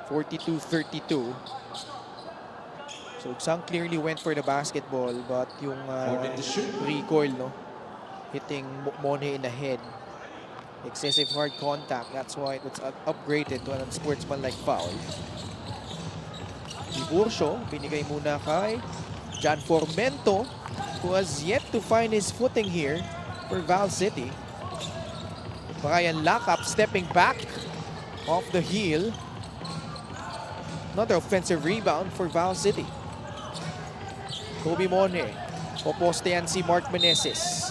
42-32. So Ungsang clearly went for the basketball, but yung recoil, no? Hitting Mone in the head. Excessive hard contact. That's why it was upgraded to an unsportsmanlike foul. Tiburcio, binigay muna kay John Formento, who has yet to find his footing here for Val City. Brian Lakap stepping back off the heel. Another offensive rebound for Val City. Kobe Mone. Popostean si Mark Meneses.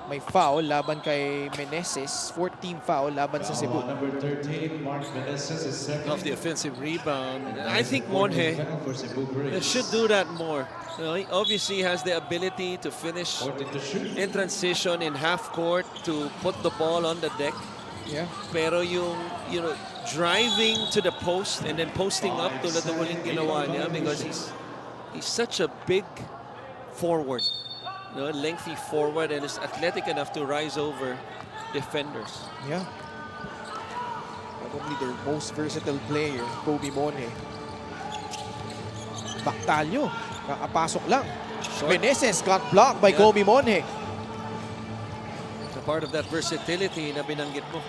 May foul laban kay Meneses. 14 foul laban sa Cebu. Number 13, Mark Meneses is second. Off the offensive rebound. I think Monje should do that more. You know, he obviously has the ability to finish in transition in half court to put the ball on the deck. Yeah. Pero yung, driving to the post and then posting up tulad ng huling ginawa niya because he's such a big forward. Lengthy forward and is athletic enough to rise over defenders. Yeah. Probably their most versatile player, Kobe Mone. Bactalio, kakapasok lang. Meneses got blocked by Kobe Mone. So part of that versatility na binanggit mo.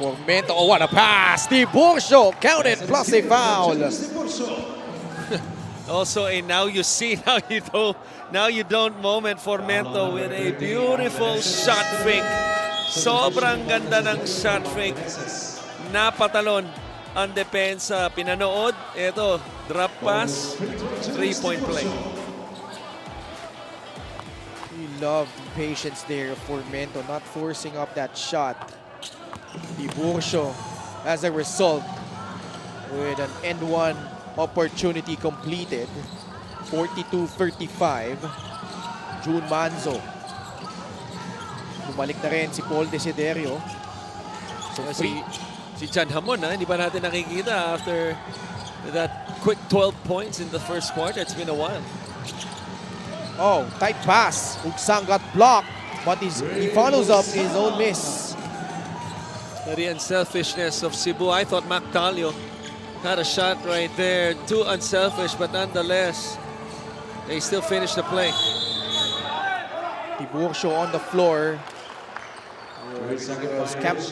Formento, oh what a pass! Tiburcio counted plus a foul. Also a now you see, now you don't moment Formento with a beautiful shot fake. Sobrang ganda ng shot fake. Napatalon ang depensa. Pinanood. Ito, drop pass, 3-point play. We love the patience there of Formento, not forcing up that shot. Tiburcio, as a result, with an end one opportunity completed. 42-35. June Manzo. Bumalik na rin si Paul Desiderio. So free. Si John Hamon, hindi pa natin nakikita after that quick 12 points in the first quarter. It's been a while. Oh, tight pass. Ungsang got blocked, but he follows up his own miss. The unselfishness of Cebu. I thought Mactalio had a shot right there. Too unselfish, but nonetheless, they still finish the play. Tiburcio on the floor. Was kept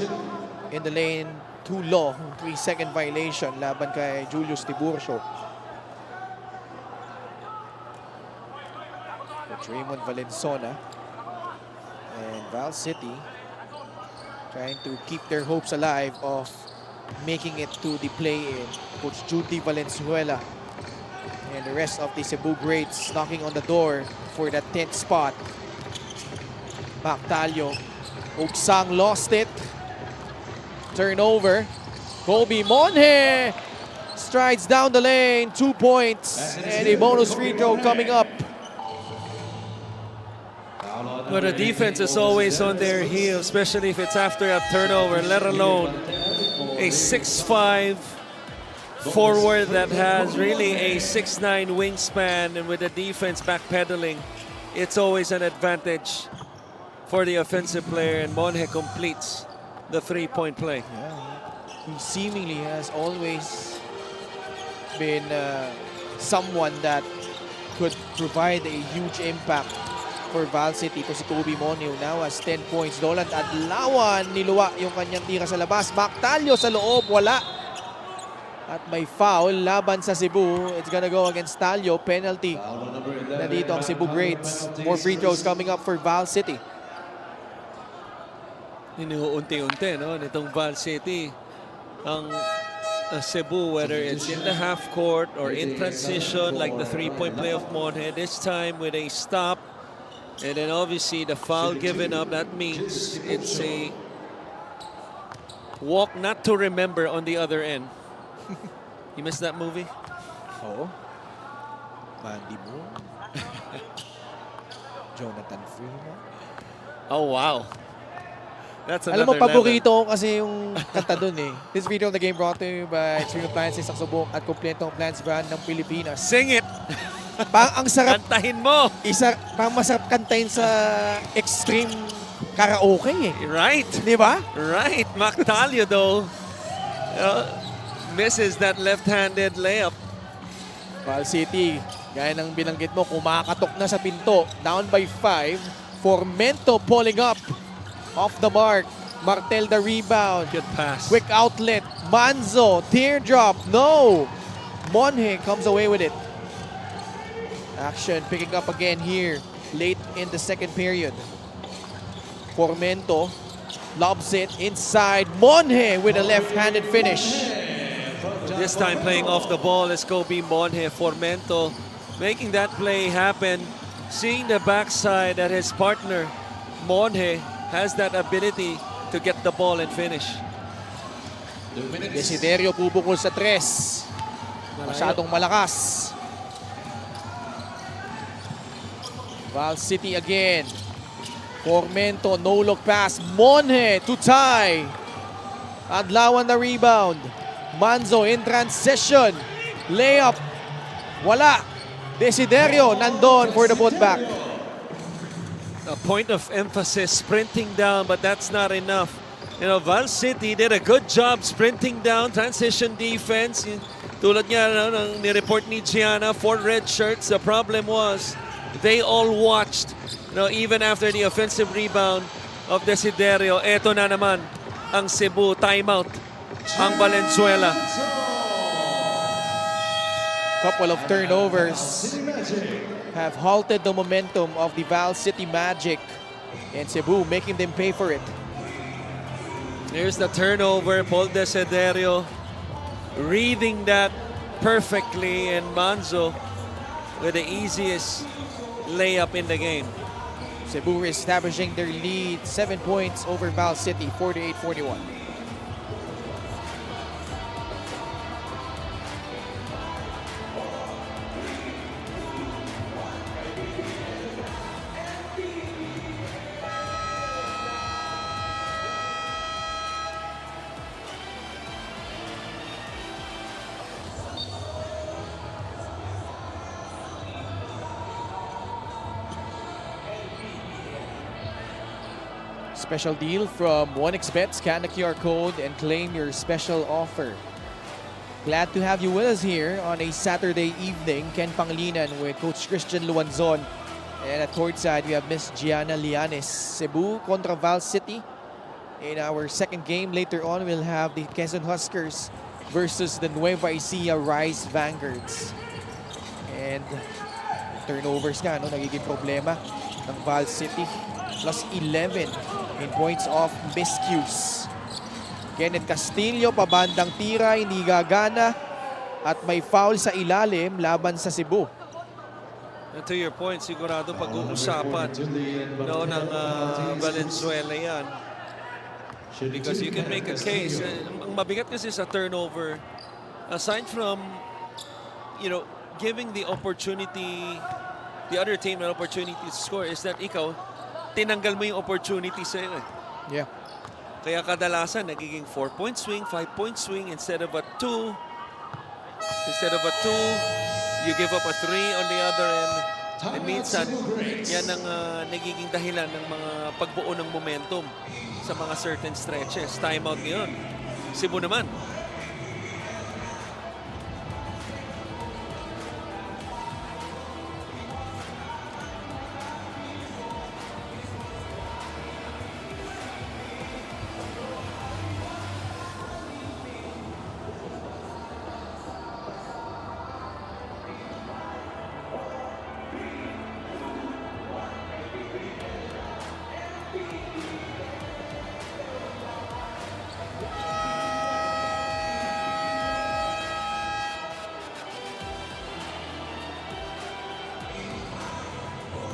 in the lane too long. 3-second violation laban kay Julius Tiburcio. Raymond Valenzuela and Val City trying to keep their hopes alive of making it to the play-in. Coach Judy Valenzuela and the rest of the Cebu greats knocking on the door for that 10th spot. Bactalio. Ungsang lost it. Turnover. Kobe Monje strides down the lane. 2 points and a bonus free throw coming up. But the defense is always on their heels, especially if it's after a turnover, let alone a 6'5" forward that has really a 6'9" wingspan, and with the defense backpedaling, it's always an advantage for the offensive player, and Monje completes the 3-point play. Yeah, he seemingly has always been someone that could provide a huge impact for Val City. Ito si Kobe Monio now has 10 points. Dolan Adlawan, niluwa yung kanyang tira sa labas. Mactalio sa loob, wala. At may foul laban sa Cebu. It's gonna go against Talio. Penalty. Nandito ang Cebu Greats. More free throws coming up for Val City. Inuunti-unti, no? Nitong Val City. Ang Cebu, whether it's in the half court or in transition, like the three-point play of Monhe, this time with a stop. And then obviously the foul given up, that means it's a walk not to remember on the other end. You missed that movie? Oo. Mandy Moore. Jonathan Freeman. Oh, wow. That's Alam another mo, paborito level. ko kasi yung kanta dun eh. This video of the game brought to you by Extreme Appliances, ang subok at kompletong appliance brand ng Pilipinas. Sing it! Ang sarap, Kantahin mo! parang masarap kantahin sa extreme karaoke eh. Right. Di ba? Right. Mactalio, though, misses that left-handed layup. Val City, gaya ng binanggit mo, kumakatok na sa pinto. Down by 5. Formento pulling up. Off the mark. Martel the rebound. Good pass. Quick outlet. Manzo. Teardrop. No. Monhe comes away with it. Action picking up again here. Late in the second period. Formento lobs it inside. Monhe with a left-handed finish. This time playing off the ball is Kobe Monhe. Formento making that play happen. Seeing the backside that his partner, Monhe, has that ability to get the ball and finish. Desiderio pupukol sa 3. Masyadong malakas. Val City again. Formento, no look pass. Monhe to tie. Adlawan the rebound. Manzo in transition. Layup. Wala. Desiderio nandun for the putback. A point of emphasis, sprinting down, but that's not enough. You know, Val City did a good job sprinting down, transition defense. Tulad niya, nang ni-report ni Gianna, 4 red shirts. The problem was, they all watched. You know, even after the offensive rebound of Desiderio, eto na naman ang Cebu timeout, ang Valenzuela. Couple of turnovers have halted the momentum of the Val City Magic, and Cebu making them pay for it. Here's the turnover, Paul Desiderio reading that perfectly, and Manzo with the easiest layup in the game. Cebu establishing their lead, 7 points over Val City, 48-41. Special deal from 1xBet. Scan the QR code and claim your special offer. Glad to have you with us here on a Saturday evening. Ken Pangilinan with Coach Christian Luanzon. And at courtside, we have Miss Gianna Lianes. Cebu contra Val City. In our second game later on, we'll have the Quezon Huskers versus the Nueva Ecija Rice Vanguards. And turnovers nga, no, nagiging problema ng Val City. Plus 11 in points of miscues. Kenneth Castillo, pabandang tira, hindi gagana. At may foul sa ilalim laban sa Cebu. And to your point, sigurado pag-uusapan ng Valenzuela yan. Because you can make a case. Ang mabigat kasi sa turnover, aside from, you know, giving the opportunity, the other team an opportunity to score, is that ikaw, tinanggal mo yung opportunity sa'yo eh. Yeah. Kaya kadalasan, nagiging 4-point swing, 5-point swing instead of a 2. Instead of a 2, you give up a 3 on the other end. And minsan, yan ang nagiging dahilan ng mga pagbuo ng momentum sa mga certain stretches. Timeout ngayon. Cebu naman.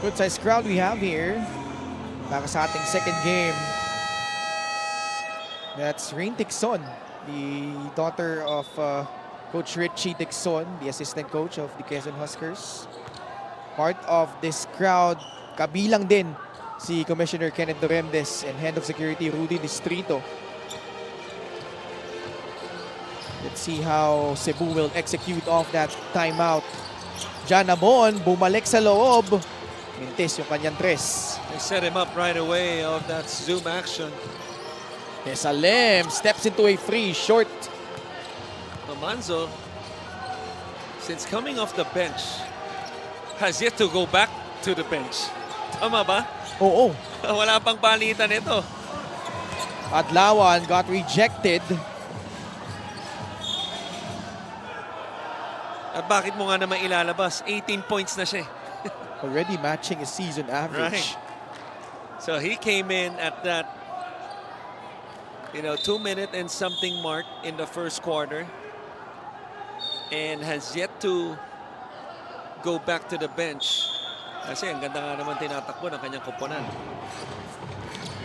Good size crowd we have here. Para sa ating second game. That's Rain Tixon, the daughter of Coach Richie Tixon, the assistant coach of the Quezon Huskers. Part of this crowd, kabilang din si Commissioner Kenneth Doremdes and Head of Security Rudy Distrito. Let's see how Cebu will execute off that timeout. Jan Amon, bumalik sa loob. Mintis yung kanyang tres. They set him up right away of that zoom action. Salem steps into a free short. Manzo, since coming off the bench, has yet to go back to the bench. Tama ba? Oo. Wala pang palitan ito. Adlawan got rejected. At bakit mo nga naman ilalabas? 18 points na siya. Already matching his season average. Right. So he came in at that 2-minute and something mark in the first quarter and has yet to go back to the bench. Kasi ang ganda nga naman tinatakbo ng kanyang koponan.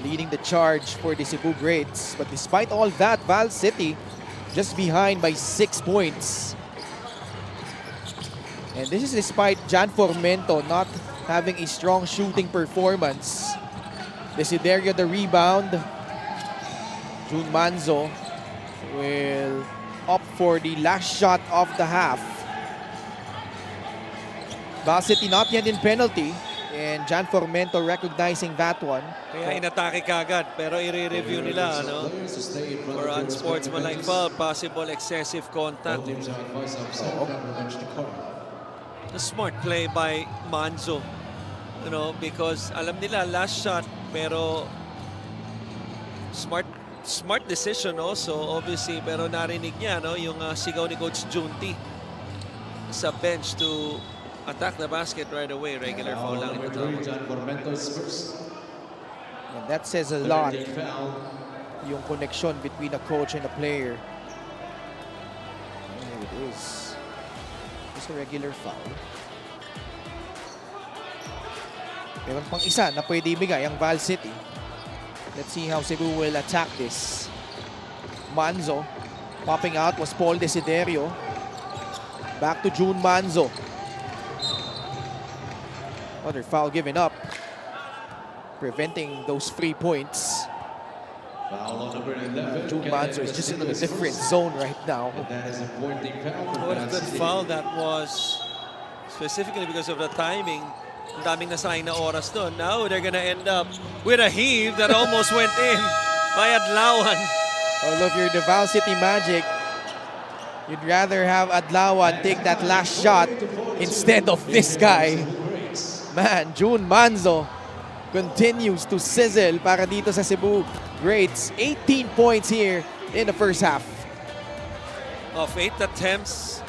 Leading the charge for the Cebu Greats. But despite all that, Val City just behind by 6 points. And this is despite Jan Formento not having a strong shooting performance. Desiderio the rebound. June Manzo will opt for the last shot of the half. Val City not yet in penalty. And Jan Formento recognizing that one. Kaya inatake kagad pero i-review nila for unsportsmanlike foul, possible excessive contact. A smart play by Manzo. Because alam nila last shot pero smart decision also obviously, pero narinig niya yung sigaw ni Coach Junti sa bench to attack the basket right away. Regular foul lang ito. And that says a lot. Yung connection between a coach and a player. And it is. It's a regular foul. Meron pang isa na pwede ibigay ang Val City. Let's see how Cebu will attack this. Manzo. Popping out was Paul Desiderio. Back to June Manzo. Another foul given up. Preventing those 3 points. June Manzo is just in a different zone right now. What a good foul that was. Specifically because of the timing. Ang daming nasayang na oras doon. Now they're gonna end up with a heave that almost went in by Adlawan. All of your Val City Magic, you'd rather have Adlawan take that last shot instead of this guy. Man, June Manzo continues to sizzle para dito sa Cebu Greats. 18 points here in the first half. Of 8 attempts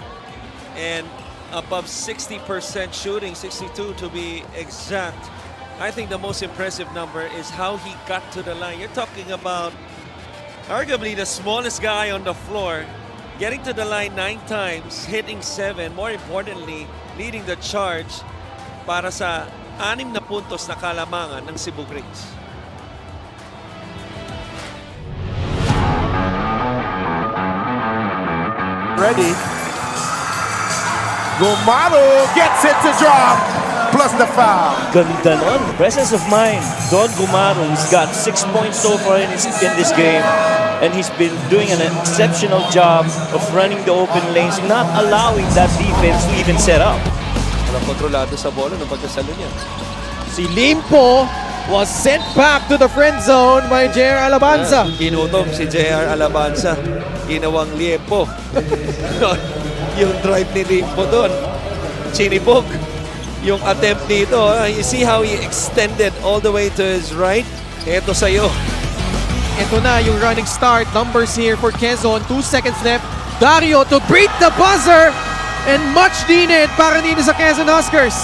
and above 60% shooting, 62 to be exact. I think the most impressive number is how he got to the line. You're talking about arguably the smallest guy on the floor, getting to the line 9 times, hitting 7, more importantly, leading the charge para sa 6 na puntos na kalamangan ng Cebu Greats. Ready. Gumaro gets it to drop, plus the foul. Ganda nun. Presence of mind. Don Gumaro, he's got 6 points so far in this game. And he's been doing an exceptional job of running the open lanes, not allowing that defense to even set up. Walang kontrolado sa bola ng pagkasalo niya. Si Limpo was sent back to the friend zone by J.R. Alabanza. Ginutom si J.R. Alabanza. Ginawang liempo. Yung drive ni Limpo doon. Chinibog. Yung attempt dito. You see how he extended all the way to his right? Ito sa'yo. Ito na yung running start. Numbers here for Quezon. 2 seconds left. Dario to beat the buzzer. And much needed para dito sa Quezon Huskers.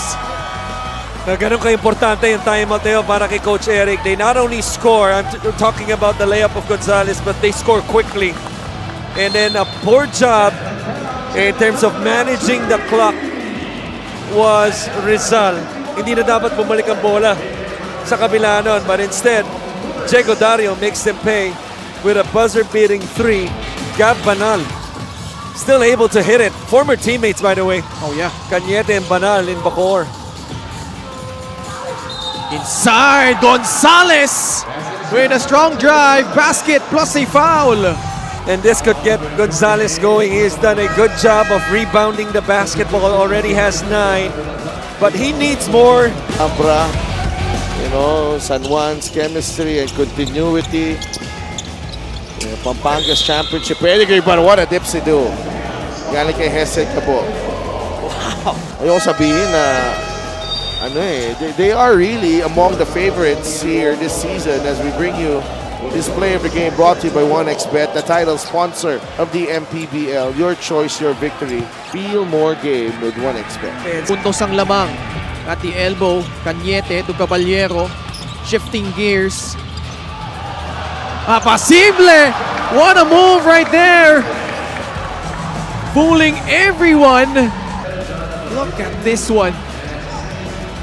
Na ganun ka-importante yung timeout na yun para kay Coach Eric. They not only score, I'm talking about the layup of Gonzalez, but they score quickly. And then a poor job in terms of managing the clock was Rizal. hindi na dapat bumalik ang bola sa kabila nun. But instead, Diego Dario makes them pay with a buzzer-beating 3. Gab Banal still able to hit it. Former teammates, by the way. Oh yeah. Cañete and Banal in Bacoor. Inside, Gonzalez with a strong drive, basket plus a foul. And this could get Gonzalez going. He has done a good job of rebounding the basketball. Already has 9. But he needs more. Abra, you know, San Juan's chemistry and continuity. Pampanga's championship pedigree, but what a dipsy do. Galing kay Hesed Cabo. Wow. Ayoko sabihin na they are really among the favorites here this season as we bring you this play of the game brought to you by 1xBet, the title sponsor of the MPBL. Your choice, your victory. Feel more game with 1xBet. Puntos ang lamang at the elbow. Cañete to Caballero. Shifting gears. Apasible! What a move right there! Fooling everyone. Look at this one.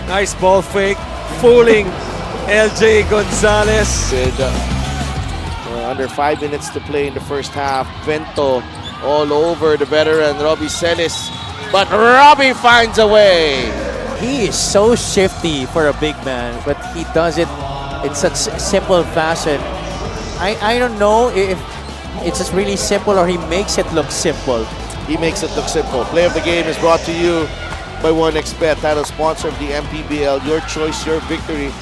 Nice ball fake. Fooling LJ Gonzalez. With under 5 minutes to play in the first half. Vento all over the veteran Robbie Celis. But Robbie finds a way. He is so shifty for a big man, but he does it in such simple fashion. I don't know if it's just really simple or he makes it look simple. He makes it look simple. Play of the game is brought to you by 1xBet, title sponsor of the MPBL. Your choice, your victory.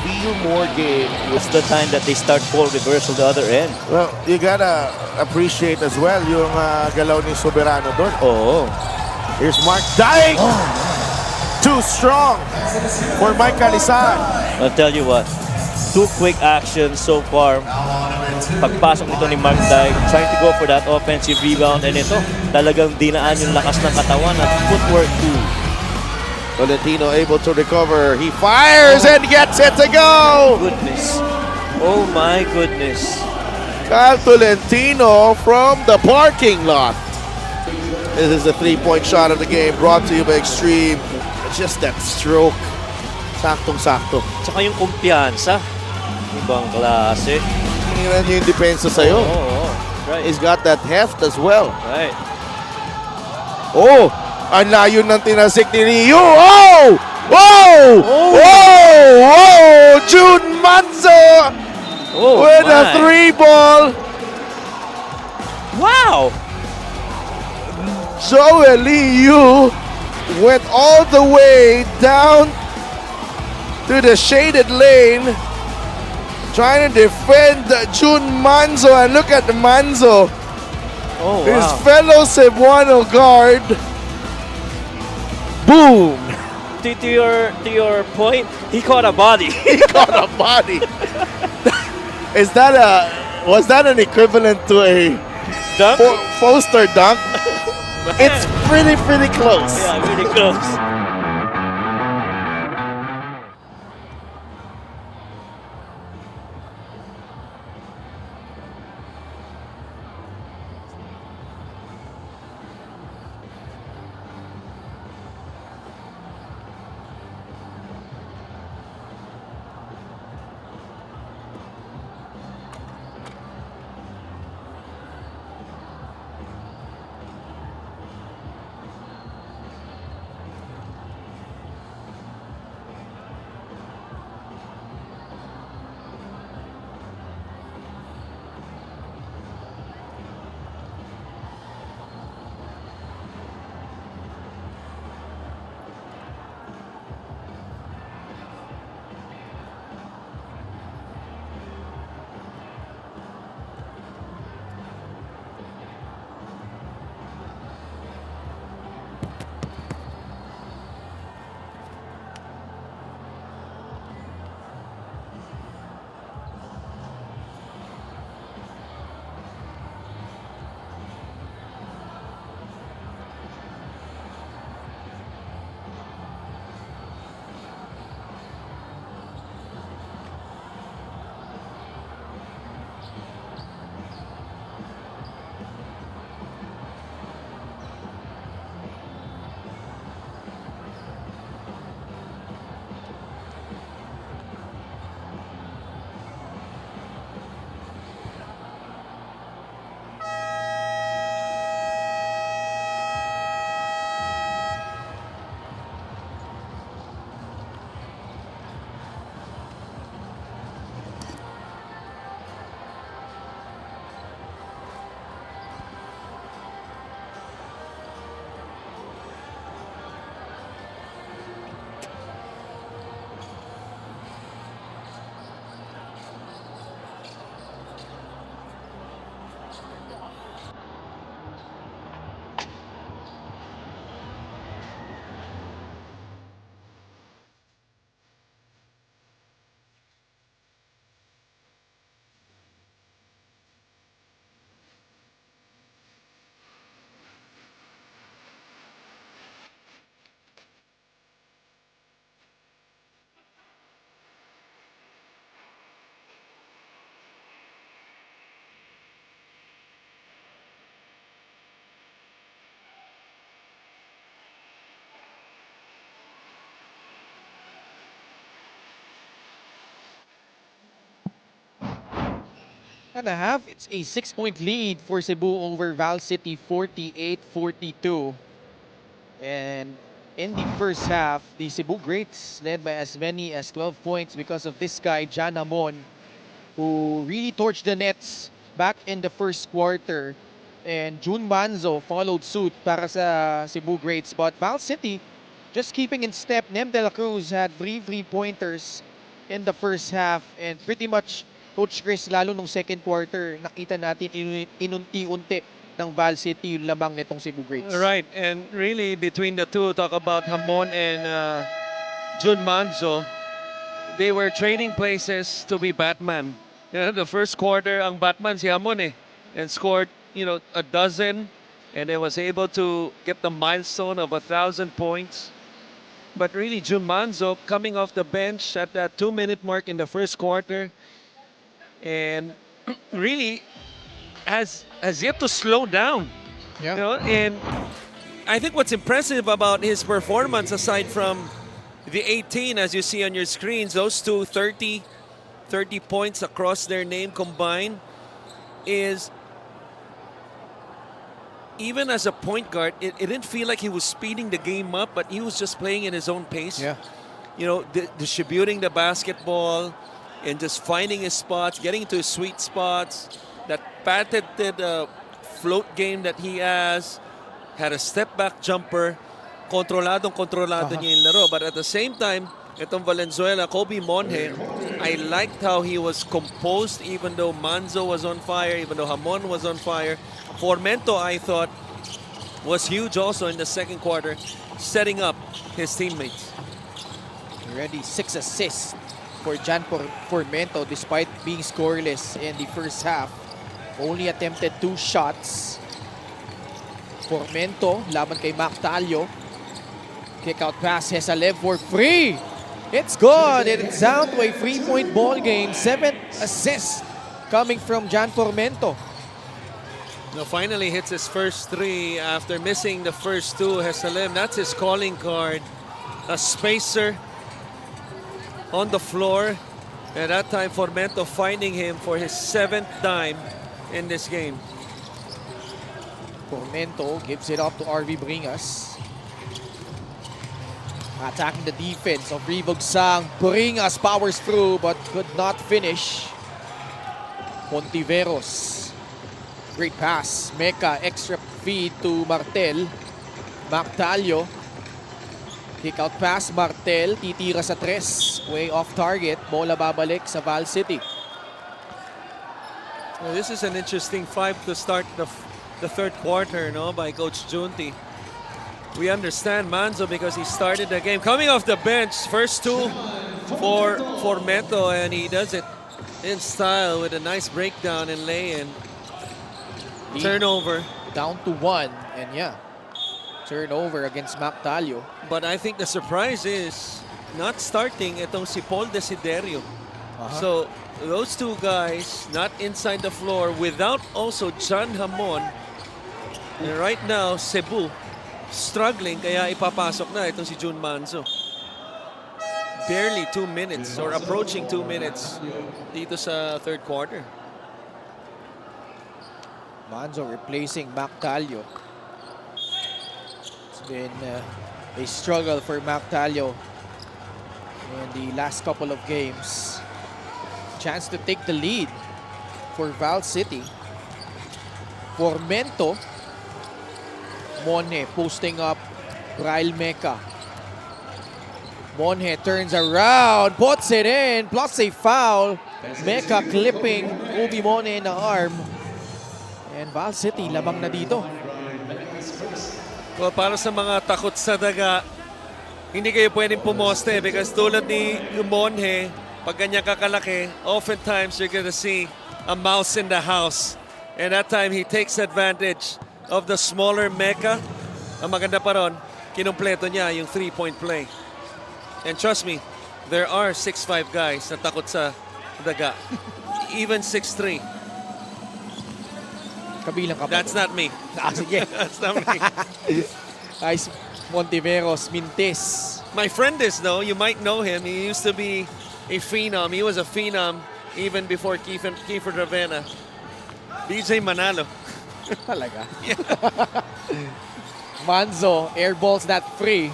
Feel more game. It's the time that they start ball reversal the other end. Well, you gotta appreciate as well yung galaw ni Soberano doon. Oh. Here's Mark Dyke. Too strong for Mike Calisan. I'll tell you what, 2 quick actions so far. Pagpasok nito ni Mark Dyke, trying to go for that offensive rebound, and ito, talagang dinaan yung lakas ng katawan at footwork too. Valentino able to recover. He fires and gets it to go. Goodness. Oh my goodness. Cal Tolentino from the parking lot. This is the 3-point shot of the game brought to you by Extreme. Just that stroke. Saktong-sakto. Tsaka yung kumpiyansa. Ibang klase. Tingnan niyo yung depensa sa'yo. Right. He's got that heft as well. Right. Oh! Ang layo ng tinasik ni Ryu. Oh! Oh! Oh! Oh! June Manzo with a 3-ball. Wow! Joel Liu went all the way down to the shaded lane trying to defend June Manzo, and look at Manzo, his fellow Cebuano guard. Boom! To your point, he caught a body. He caught a body. Was that an equivalent to a Dunk? poster dunk? It's pretty close. Yeah, really close. and a half. It's a 6-point lead for Cebu over Val City, 48-42. And in the first half, the Cebu Greats led by as many as 12 points because of this guy, Jan Amon, who really torched the nets back in the first quarter. And Jun Manzo followed suit para sa Cebu Greats. But Val City, just keeping in step. Nem de la Cruz had 3 3-pointers in the first half. And pretty much, Coach Chris, lalo nung second quarter, nakita natin inunti-unti ng Val City yung lamang nitong Cebu Greats. Right, and really between the two, talk about Hamon and Jun Manzo, they were trading places to be Batman. You know, the first quarter, ang Batman si Hamon and scored, a dozen, and they was able to get the milestone of 1,000 points. But really, Jun Manzo coming off the bench at that 2-minute mark in the first quarter, and really has yet to slow down. Yeah. And I think what's impressive about his performance, aside from the 18, as you see on your screens, those two 30 points across their name combined, is even as a point guard, it didn't feel like he was speeding the game up, but he was just playing in his own pace. Yeah. Distributing the basketball and just finding his spots, getting to his sweet spots. That patented float game that he has, had a step-back jumper, kontroladong-kontrolado niya yung laro. But at the same time, itong Valenzuela, Kobe Monje, I liked how he was composed even though Manzo was on fire, even though Hamon was on fire. Formento, I thought, was huge also in the second quarter, setting up his teammates. Already 6 assists for Jan Formento despite being scoreless in the first half. Only attempted 2 shots. Formento, laban kay Mac Talio. Kick out pass, Hesalev for free. It's good. It's down to a 3-point ball game. 7 assists coming from Jan Formento. Now finally hits his first 3 after missing the first 2. Hesalev, that's his calling card. A spacer on the floor. And that time, Formento finding him for his 7th time in this game. Formento gives it up to RV Bringas. Attacking the defense of Rivogsang. Bringas powers through but could not finish. Pontiveros. Great pass. Mecca extra feed to Martel. Mactalio. Kick out pass. Martel. Titira sa 3. Way off target. Bola babalik sa Val City. Well, this is an interesting 5 to start the third quarter, by Coach Junti. We understand Manzo because he started the game. Coming off the bench, first 2 for Formento, and he does it in style with a nice breakdown and lay-in. Turnover. Down to 1, and turnover against Mactalio. But I think the surprise is not starting itong si Paul Desiderio. So those 2 guys not inside the floor without also John Hamon. And right now, Cebu struggling kaya ipapasok na itong si Jun Manzo. Barely 2 minutes or approaching 2 minutes dito sa third quarter. Manzo replacing Mactalio. It's been a struggle for Mactalio in the last couple of games. Chance to take the lead for Val City. Formento. Monje posting up Ryle Mecca. Monje turns around, puts it in, plus a foul. Mecca clipping Ubi Monje in the arm. And Val City lamang na dito. Well, para sa mga takot sa daga, hindi kayo pwedeng pumoste because tulad ni Monje, pag ganyan kakalaki, oftentimes you're gonna see a mouse in the house. And that time, he takes advantage of the smaller Mecca. Ang maganda pa ron, kinumpleto niya yung 3-point play. And trust me, there are 6'5" guys na takot sa daga. Even 6'3". Kabilang ka pa. That's not me. Sige. That's not me. Ice Montiveros, Mintis. My friend is, though. You might know him. He used to be a phenom. He was a phenom even before Kiefer Ravena. BJ Manalo. Talaga. Manzo airballs that free.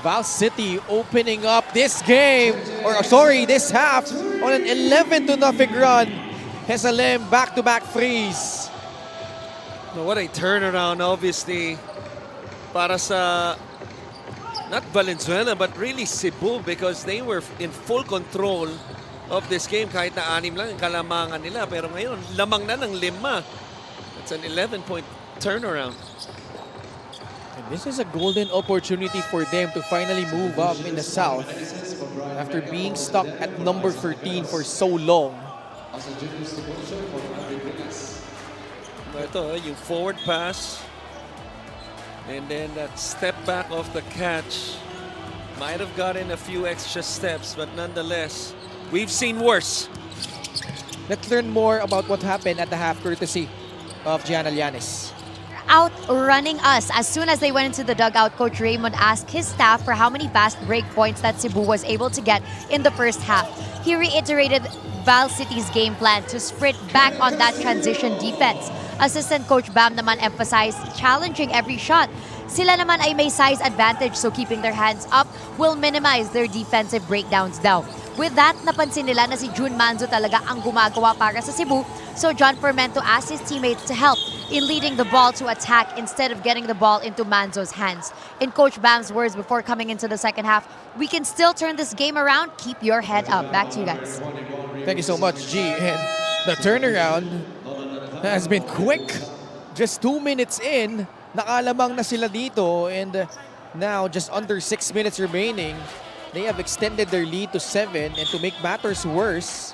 Val City opening up this game, this half on an 11-0 run. Hesalem back-to-back frees. What a turnaround, obviously, para sa not Valenzuela, but really Cebu, because they were in full control of this game. Kahit na 6 lang ang kalamangan nila, pero ngayon, lamang na ng 5. It's an 11-point turnaround. And this is a golden opportunity for them to finally move up in the South after being stuck at number 13 for so long. Ito, yung forward pass. And then that step back off the catch. Might have gotten a few extra steps, but nonetheless, we've seen worse. Let's learn more about what happened at the half courtesy of Gianna Llanes. Outrunning us. As soon as they went into the dugout, Coach Raymond asked his staff for how many fast break points that Cebu was able to get in the first half. He reiterated Val City's game plan to sprint back on that transition defense. Assistant Coach Bam naman emphasized challenging every shot. Sila naman ay may size advantage, so keeping their hands up will minimize their defensive breakdowns down. With that, napansin nila na si Jun Manzo talaga ang gumagawa para sa Cebu, so John Fermento asked his teammates to help in leading the ball to attack instead of getting the ball into Manzo's hands. In Coach Bam's words before coming into the second half, we can still turn this game around. Keep your head up. Back to you guys. Thank you so much, G. And the turnaround has been quick. Just 2 minutes in, nakalamang na sila dito, and now just under 6 minutes remaining, they have extended their lead to 7, and to make matters worse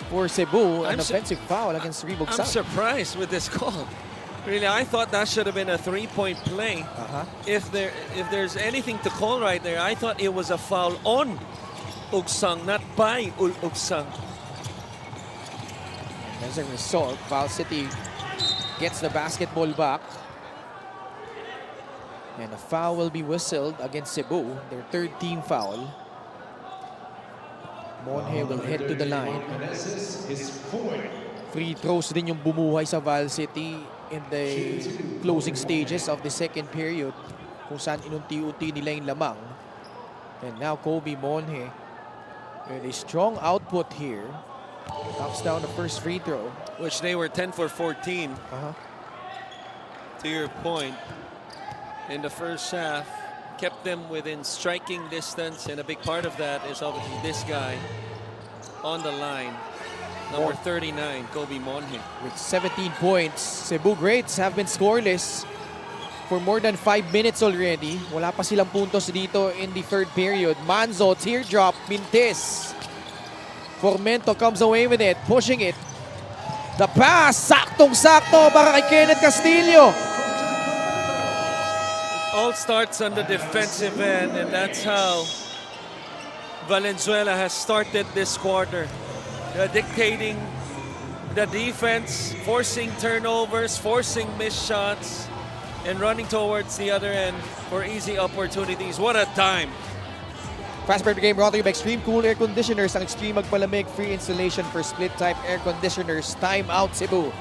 for Cebu, an offensive foul against Rebog I'm South. surprised with this call. Really, I thought that should have been a 3-point play. If there's anything to call right there, I thought it was a foul on Ugsang, not by Ugsang. As a result, Val City gets the basketball back. And a foul will be whistled against Cebu, their third team foul. Monje will head to the line. Free throws din yung bumuhay sa Val City in the closing stages of the second period, kung saan inunti-unti nila yung lamang. And now Kobe Monje with a strong output here. Knocks down the first free throw. Which they were 10 for 14. To your point, in the first half, kept them within striking distance, and a big part of that is obviously this guy on the line, number 39, Kobe Monje. With 17 points, Cebu Greats have been scoreless for more than 5 minutes already. Wala pa silang puntos dito in the third period. Manzo, teardrop, Mintis. Formento comes away with it, pushing it. The pass, saktong-sakto para kay Kenneth Castillo. All starts on the defensive end, and that's how Valenzuela has started this quarter. Dictating the defense, forcing turnovers, forcing missed shots, and running towards the other end for easy opportunities. What a time! Fast break game brought to you by Extreme Cool Air Conditioners. Ang Extreme magpalamig, free installation for split-type air conditioners. Time out, Cebu.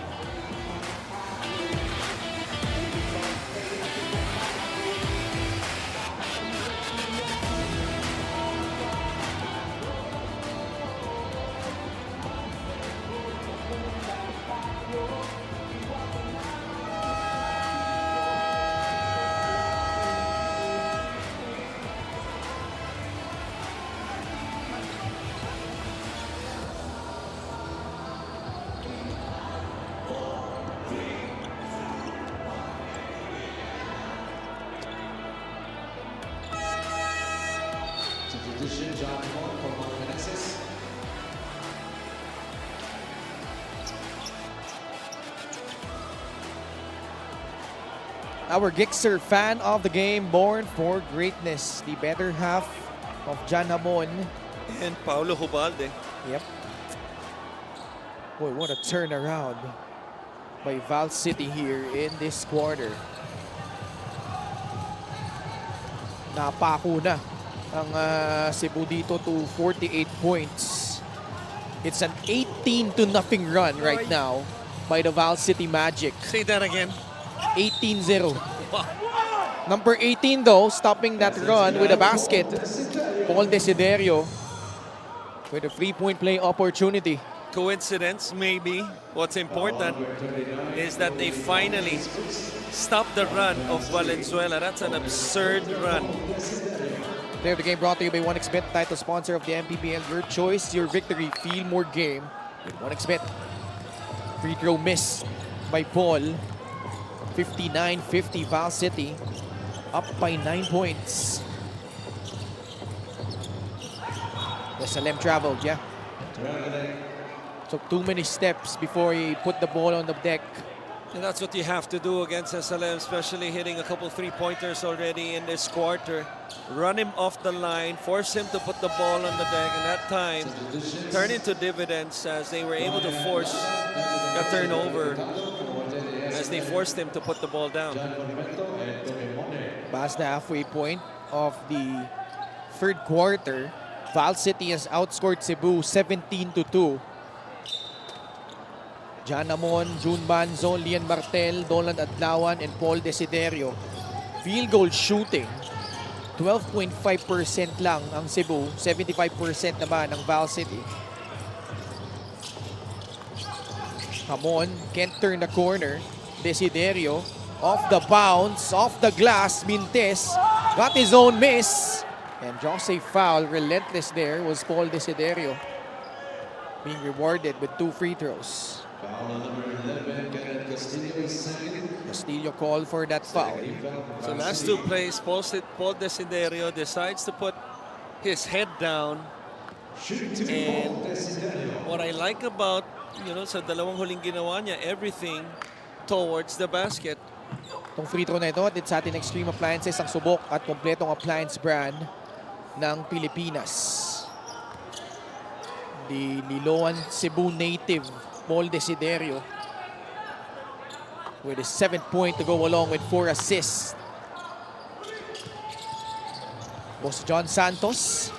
Our Gixer fan of the game, born for greatness. The better half of Jan Hamon. And Paulo Hubalde. Yep. Boy, what a turnaround by Val City here in this quarter. Napako na ang Cebu dito to 48 points. It's an 18-0 run right now by the Val City Magic. Say that again. 18-0. Number 18 though, stopping that run with a basket. Paul Desiderio with a 3-point play opportunity. Coincidence, maybe. What's important is that they finally stopped the run of Valenzuela. That's an absurd run. Player of the game brought to you by 1xBet, title sponsor of the MPBL. Your choice, your victory. Feel more game with 1xBet. Free throw miss by Paul. 59-50 Val City. Up by 9 points. The Salem traveled, yeah. Took too many steps before he put the ball on the deck. And that's what you have to do against SLM, especially hitting a couple three-pointers already in this quarter. Run him off the line, force him to put the ball on the deck, and that time turn into dividends as they were able to force a turnover as they forced him to put the ball down. Past the halfway point of the third quarter, Val City has outscored Cebu 17-2. Jan Amon, June Banzo, Lian Martel, Dolan Adlawan, and Paul Desiderio. Field goal shooting, 12.5% lang ang Cebu, 75% naman ang Val City. Amon can't turn the corner. Desiderio, off the bounce, off the glass, Mintes, got his own miss. And Jose foul, relentless there, was Paul Desiderio. Being rewarded with 2 free throws. Castillo called for that foul. So last 2 plays, Paul Desiderio decides to put his head down. And what I like about, sa dalawang huling ginawa niya, everything towards the basket. Itong free throw na ito, at sa atin Extreme Appliances, ang subok at kompletong appliance brand ng Pilipinas. The Liloan Cebu native, Paul Desiderio, with his 7th point to go along with 4 assists. Boss John Santos,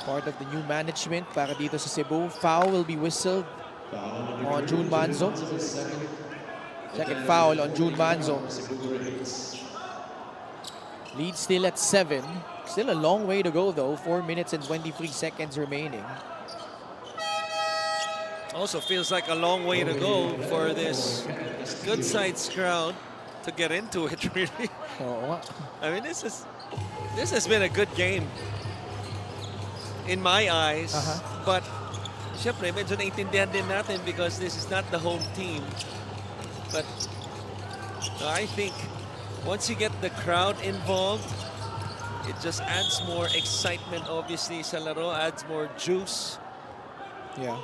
part of the new management para dito sa Cebu. Foul will be whistled on June Manzo. Second foul on June Manzo. Lead still at 7. Still a long way to go though. 4 minutes and 23 seconds remaining. Also feels like a long way to go for this good-sized crowd to get into it, really. Oo nga. I mean, this has been a good game in my eyes. But syempre, medyo naintindihan din natin because this is not the home team. But I think once you get the crowd involved, it just adds more excitement, obviously, sa laro, adds more juice. Yeah.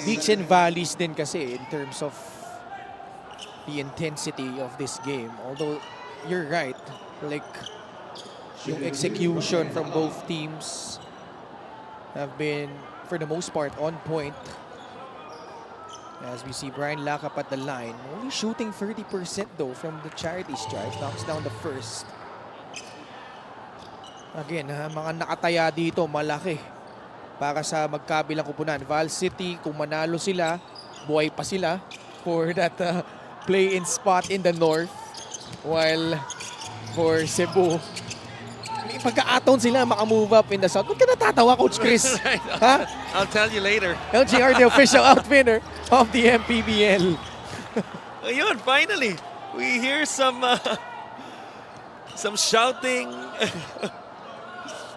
Peaks and valleys din kasi in terms of the intensity of this game. Although, you're right. Like, yung execution from both teams have been, for the most part, on point. As we see Brian Lakap at the line. Only shooting 30% though from the charity stripe. Knocks down the first. Again, mga nakataya dito, malaki para sa magkabilang kupunan. Val City, kung manalo sila, buhay pa sila for that play-in spot in the north. While for Cebu, may pagka-aton sila makamove up in the south. Huwag ka natatawa, Coach Chris. Ha? I'll tell you later. LGR, the official outfitter of the MPBL. Ayun, finally, we hear some shouting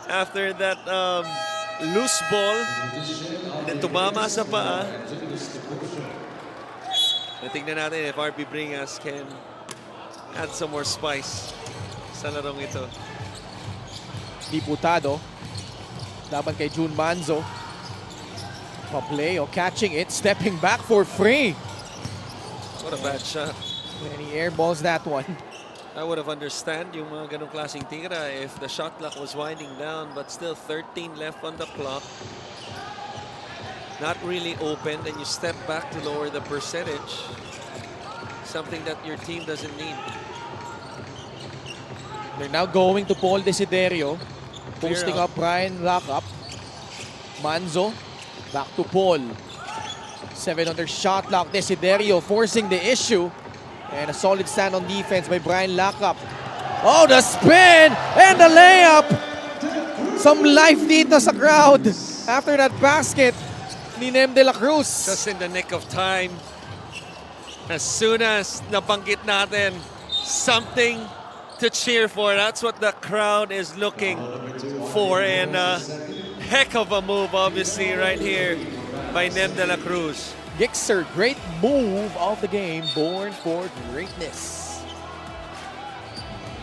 after that loose ball. And then tumama sa paa. Tingnan natin if RP Bringas can add some more spice sa larong ito. Diputado. Laban kay June Manzo. Pa-play, catching it, stepping back for free. What a bad shot. And he airballs that one. I would have understand yung mga ganong klaseng tira if the shot clock was winding down, but still 13 left on the clock. Not really open, and you step back to lower the percentage. Something that your team doesn't need. They're now going to Paul Desiderio. Posting up Brian Lakap. Manzo, back to Paul. 7 under shot clock. Desiderio forcing the issue. And a solid stand on defense by Brian Lacap. Oh, the spin and the layup. Some life dito sa crowd after that basket ni Nem de la Cruz. Just in the nick of time. As soon as nabanggit natin, something to cheer for. That's what the crowd is looking for. And heck of a move, obviously, right here by Nem de la Cruz. Gixer, great move of the game, born for greatness.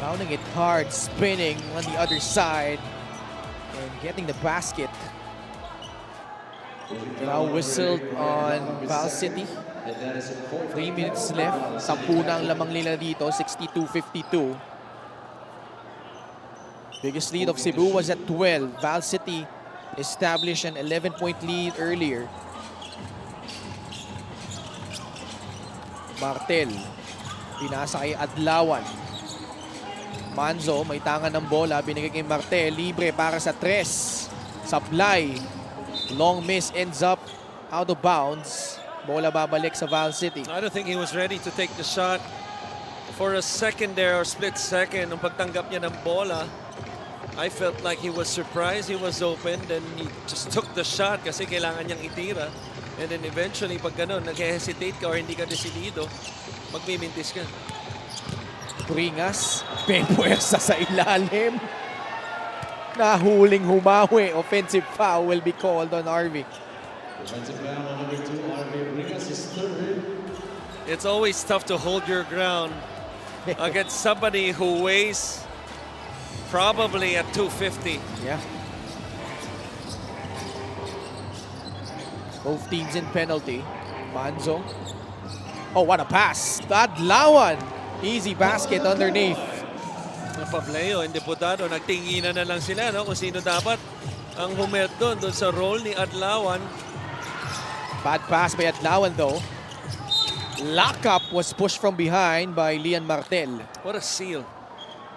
Pounding it hard, spinning on the other side, and getting the basket. Now whistled on Val City. 3 minutes left. 10 na ang lamang nila dito, 62-52. Biggest lead of Cebu was at 12. Val City established an 11-point lead earlier. Martel, pinasa kay Adlawan. Manzo, may tangan ng bola, binigay kay Martel, libre para sa 3. Supply, long miss, ends up out of bounds. Bola babalik sa Val City. I don't think he was ready to take the shot for a second there or split second. Nung pagtanggap niya ng bola, I felt like he was surprised, he was open, then he just took the shot kasi kailangan niyang itira. And then eventually, pag ganun, nag-hesitate ka or hindi ka decidido, magmimintis ka. Pringas, penpuwersa sa ilalim. Nahuling humawi. Offensive foul will be called on RV. It's always tough to hold your ground against somebody who weighs probably at 250. Yeah. Both teams in penalty. Manzo. Oh, what a pass. Adlawan. Easy basket underneath. Pableo and Deputado, nagtinginan na lang sila no, kung sino dapat ang humelt doon sa role ni Adlawan. Bad pass by Adlawan though. Lockup was pushed from behind by Lian Martel. What a seal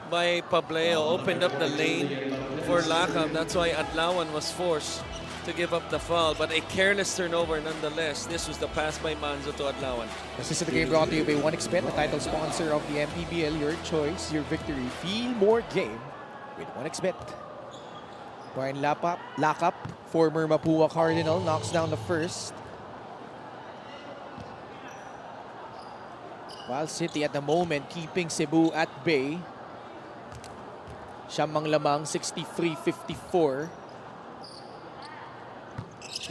by Pableo. Opened up the lane for Lacap. That's why Adlawan was forced to give up the foul, but a careless turnover nonetheless. This was the pass by Manzo to Adlawan. This is the game brought to you by 1xBet, the title sponsor of the MPBL. Your choice, your victory. Feel more game with 1xBet. Brian Lacap, former Mapua Cardinal, knocks down the first. Val City at the moment keeping Cebu at bay. Siyam ang lamang, 63-54.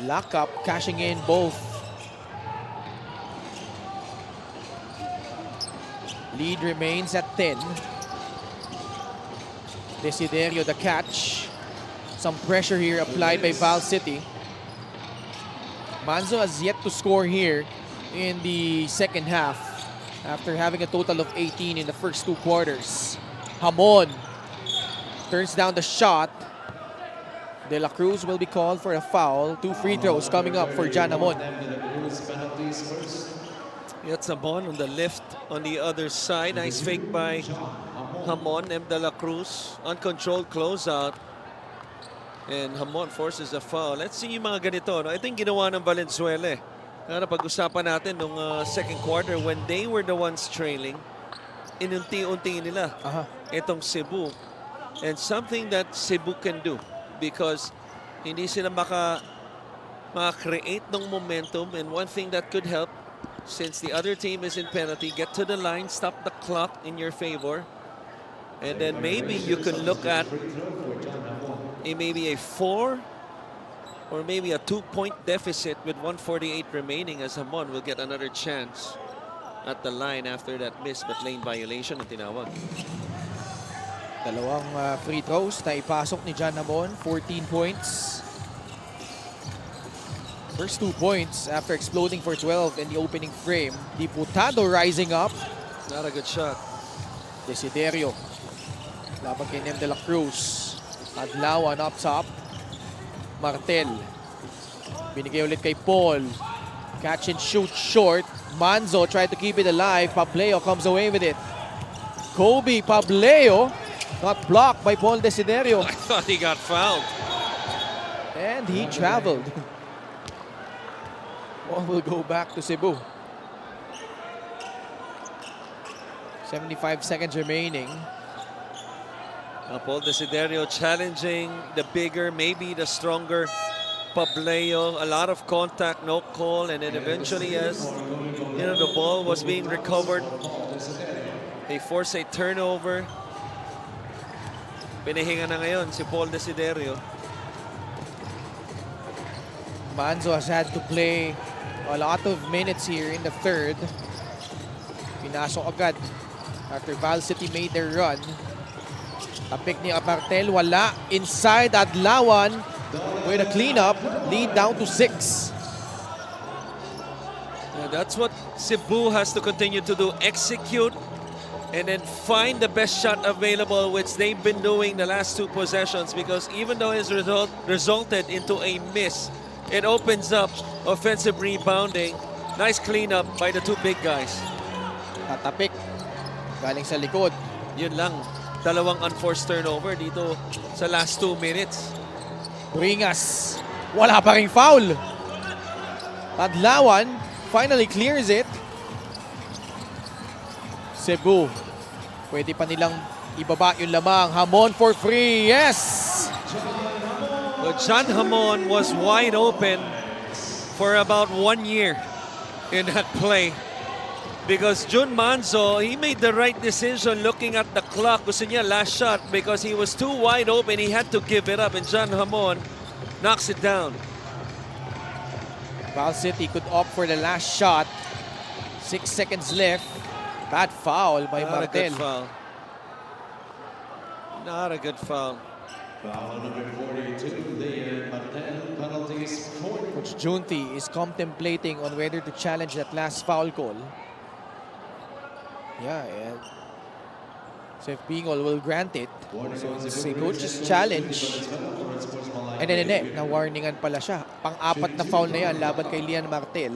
Lacap cashing in both. Lead remains at 10. Desiderio the catch. Some pressure here applied by Val City. Manzo has yet to score here in the second half after having a total of 18 in the first 2 quarters. Hamon turns down the shot. De La Cruz will be called for a foul. 2 free throws coming up for Jan Hamon. It's Hamon on the left on the other side. Nice fake by Hamon. M. De La Cruz. Uncontrolled closeout. And Hamon forces a foul. Let's see yung mga ganito. No? Ito yung ginawa ng Valenzuela. Pag-usapan natin nung second quarter when they were the ones trailing. Inunti-unti nila itong Cebu. And something that Cebu can do. Because hindi sila maka-create ng momentum, and one thing that could help, since the other team is in penalty, get to the line, stop the clock in your favor, and then maybe you can look at maybe a 4 or maybe a 2-point deficit with 1:48 remaining, as Hamon will get another chance at the line after that miss but lane violation ang tinawag. Dalawang free throws na ipasok ni Jan Hamon, 14 points. First 2 points after exploding for 12 in the opening frame. Diputado rising up. Not a good shot. Desiderio. Laban kay Nem de la Cruz. Adlawan up top. Martel. Binigay ulit kay Paul. Catch and shoot short. Manzo tried to keep it alive. Pableo comes away with it. Kobe Pableo got blocked by Paul Desiderio. I thought he got fouled. And he traveled. Ball will go back to Cebu. 75 seconds remaining. Paul Desiderio challenging the bigger, maybe the stronger Pableo. A lot of contact, no call, and then eventually, as the ball was being recovered, they force a turnover. Pinahinga na ngayon si Paul Desiderio. Manzo has had to play a lot of minutes here in the third. Pinasok agad after Val City made their run. Tapik ni Martel, wala. Inside Adlawan with a cleanup, lead down to 6. Yeah, that's what Cebu has to continue to do. Execute and then find the best shot available, which they've been doing the last 2 possessions, because even though it's resulted into a miss, it opens up offensive rebounding. Nice cleanup by the 2 big guys. Tatapik. Galing sa likod. Yun lang. Dalawang unforced turnover dito sa last 2 minutes. Bringas. Wala pa ring foul. Adlawan finally clears it. Cebu. Pwede pa nilang ibaba yung lamang. Hamon for free. Yes! But John Hamon was wide open for about 1 year in that play. Because Jun Manzo, he made the right decision looking at the clock. Gusto niya last shot because he was too wide open. He had to give it up, and John Hamon knocks it down. Val City could opt for the last shot. 6 seconds left. Bad foul by Not a good Martel. foul. Not a good foul. Foul number 42, Leon Martel, penalties 4. Coach Junti is contemplating on whether to challenge that last foul call. Yeah, and Sef Bingol will grant it. So it's a coach's challenge. And then, na-warningan pala siya. Pang-apat na foul na yan laban kay Leon Martel.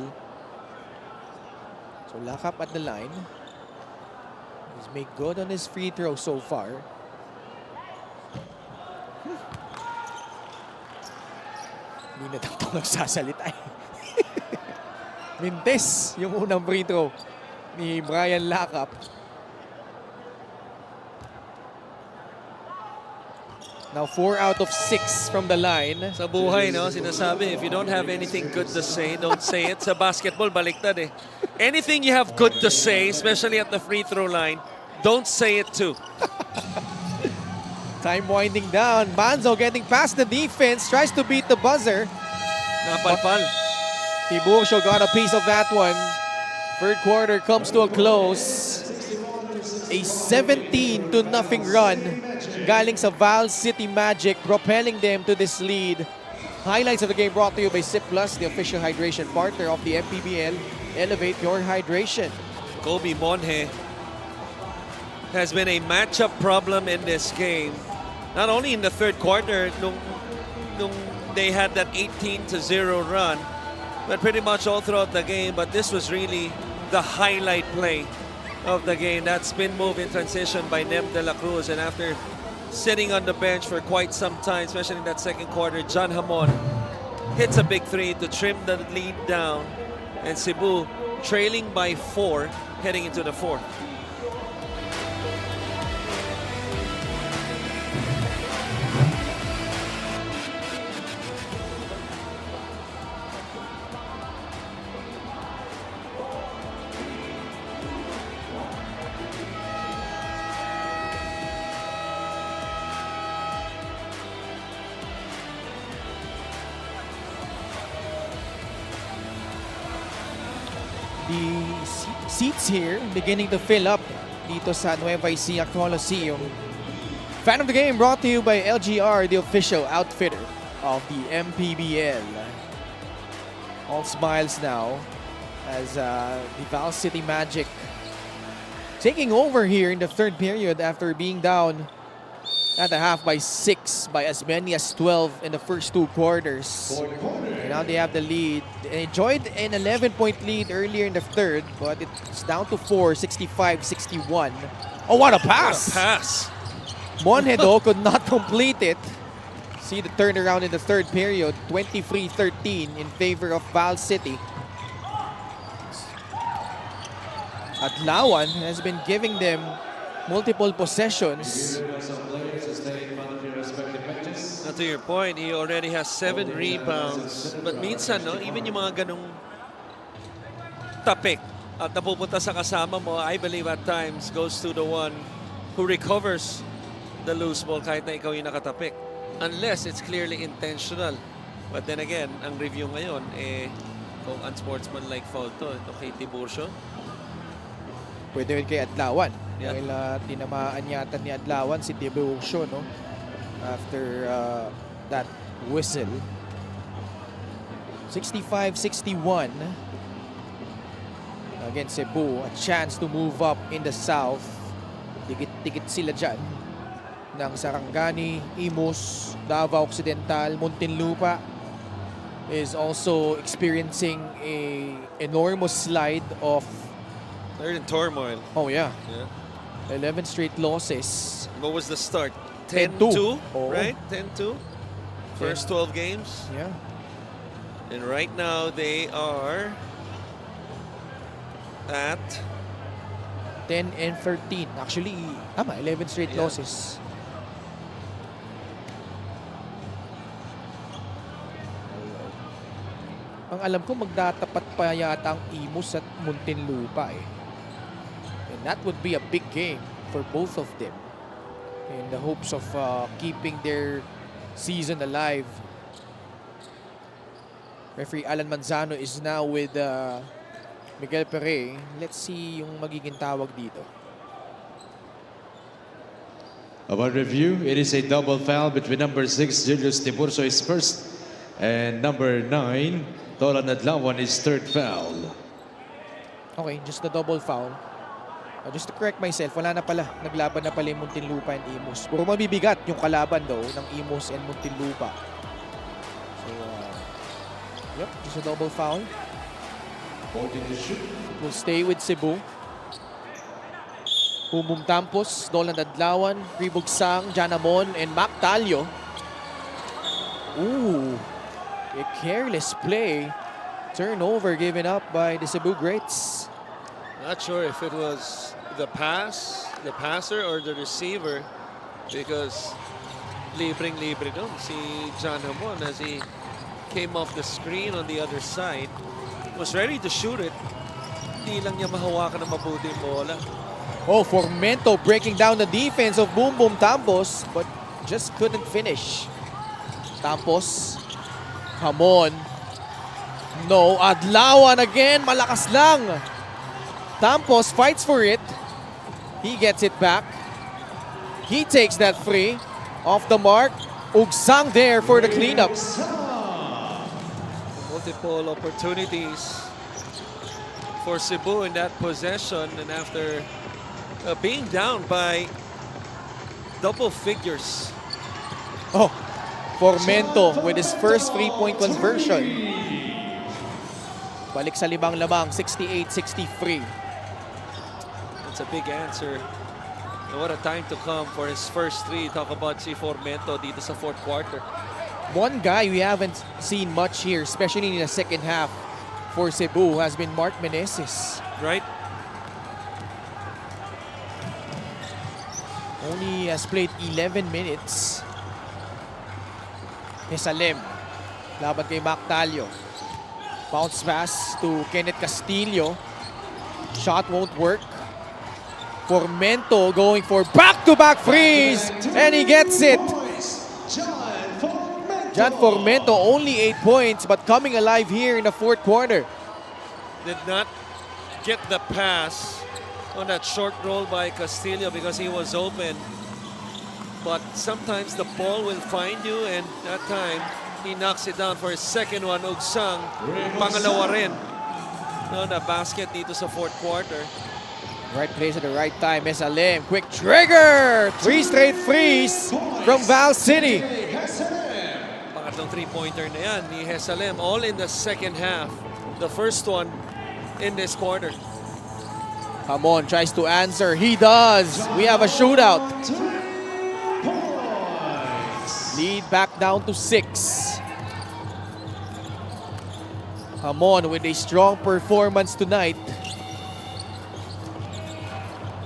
So lock up at the line. He's made good on his free throw so far. Hindi na daw nagsasalita eh. Mintes yung unang free throw ni Brian Lakap. Now 4 out of 6 from the line. Sa buhay, no, sinasabi, if you don't have anything good to say, don't say it. Sa basketball, baliktad eh. Anything you have good to say, especially at the free throw line, don't say it too. Time winding down. Manzo getting past the defense, tries to beat the buzzer. Napalpal. Tiburcio got a piece of that one. Third quarter comes to a close. A 17-0 run galing sa Val City Magic, propelling them to this lead. Highlights of the game brought to you by Sip Plus, the official hydration partner of the MPBL. Elevate your hydration. Kobe Monje has been a matchup problem in this game. Not only in the third quarter, nung they had that 18-0 run, but pretty much all throughout the game. But this was really the highlight play of the game. That spin move in transition by Nem de la Cruz. And after sitting on the bench for quite some time, especially in that second quarter, John Hamon hits a big 3 to trim the lead down. And Cebu trailing by 4 heading into the fourth. The seats here beginning to fill up dito sa Nueva Ecija Coliseum. Fan of the game brought to you by LGR, the official outfitter of the MPBL. All smiles now as the Val City Magic taking over here in the third period after being down at the half by 6, by as many as 12 in the first 2 quarters. And now they have the lead. They enjoyed an 11-point lead earlier in the third, but it's down to 4, 65-61. Oh, what a pass! What a pass! Monjedo could not complete it. See the turnaround in the third period, 23-13 in favor of Val City. Adlawan has been giving them multiple possessions. Now to your point, he already has 7 rebounds. But minsan, no, even yung mga ganong tapik at napupunta sa kasama mo, I believe at times goes to the one who recovers the loose ball kahit na ikaw yung nakatapik. Unless it's clearly intentional. But then again, ang review ngayon, kung unsportsmanlike foul to, ito kay Tiburcio. Pwede rin kay Adlawan. Yeah. Dahil tinamaan yata ni Adlawan si Tiburcio, no? After that whistle. 65-61. Again, Cebu, a chance to move up in the south. Dikit-dikit sila dyan. Ng Sarangani, Imus, Davao Occidental, Muntinlupa is also experiencing a enormous slide of... They're in turmoil. Oh yeah. Yeah. 11 straight losses. What was the start? 10-2. 10-2, Oh. right? 10-2. First 12 games. Yeah. And right now they are at 10 and 13. Actually, tama, 11 straight Yeah. losses. Ang alam ko, magdatapat pa yata ang Imus at Muntinlupa eh. And that would be a big game for both of them. In the hopes of keeping their season alive. Referee Alan Manzano is now with Miguel Pere. Let's see yung magiging tawag dito. Upon review, it is a double foul between number 6, Julius Tiburcio is first, and number 9, Tolan Adlawan is third foul. Okay, just the double foul. Just to correct myself, wala na pala. Naglaban na pala yung Muntinlupa and Imus. Puro mabibigat yung kalaban daw ng Imus and Muntinlupa. So, yep, just a double foul. Will stay with Cebu. Humum Tampos, Dolan Adlawan, Ribugsang, Janamon, and Mac Talio. Ooh, a careless play. Turnover given up by the Cebu Greats. Not sure if it was the passer or the receiver, because libre dun si John Hamon as he came off the screen on the other side. Was ready to shoot it. Hindi lang niya mahawakan ng mabuti yung bola. Oh, Formento breaking down the defense of Boom Boom Tampos, but just couldn't finish. Tampos, Hamon. No, Adlawan again, malakas lang. Tampos fights for it. He gets it back. He takes that free. Off the mark. Ugsang there for the cleanup. Multiple opportunities for Cebu in that possession, and after being down by double figures. Oh, Formento with his first 3-point conversion. Balik sa limang-lamang, 68-63. It's a big answer. And what a time to come for his first three. Talk about si Formento dito sa fourth quarter. One guy we haven't seen much here, especially in the second half for Cebu, has been Mark Meneses. Right? Only has played 11 minutes. Mesalem, laban kay Mac Talio. Bounce pass to Kenneth Castillo. Shot won't work. Formento going for back-to-back freeze, and he gets it. John Formento only 8 points, but coming alive here in the fourth quarter. Did not get the pass on that short roll by Castillo because he was open. But sometimes the ball will find you, and that time he knocks it down for his second one. Ugsang, pangalawa rin. No, na basket dito sa fourth quarter. Right place at the right time. Mesalem, quick trigger! 3 straight frees from Val City. Pangatlong three-pointer na yan ni Hesalem, all in the second half. The first one in this quarter. Hamon tries to answer. He does. We have a shootout. Lead back down to 6. Hamon with a strong performance tonight.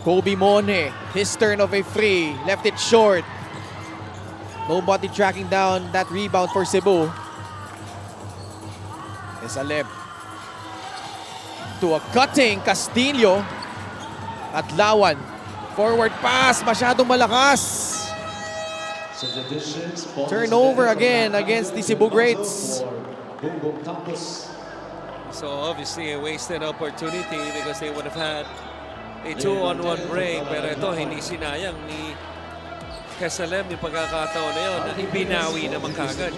Kobe Monhe, his turn of a free, left it short. Nobody tracking down that rebound for Cebu. Esalem. To a cutting Castillo. At Lawan. Forward pass, masyadong malakas. Turnover again against the Cebu Greats. So obviously a wasted opportunity because they would have had a 2-on-1 break. Pero ito, hindi sinayang ni Kesalem yung pagkakataon na yun. Ibinawi naman kagad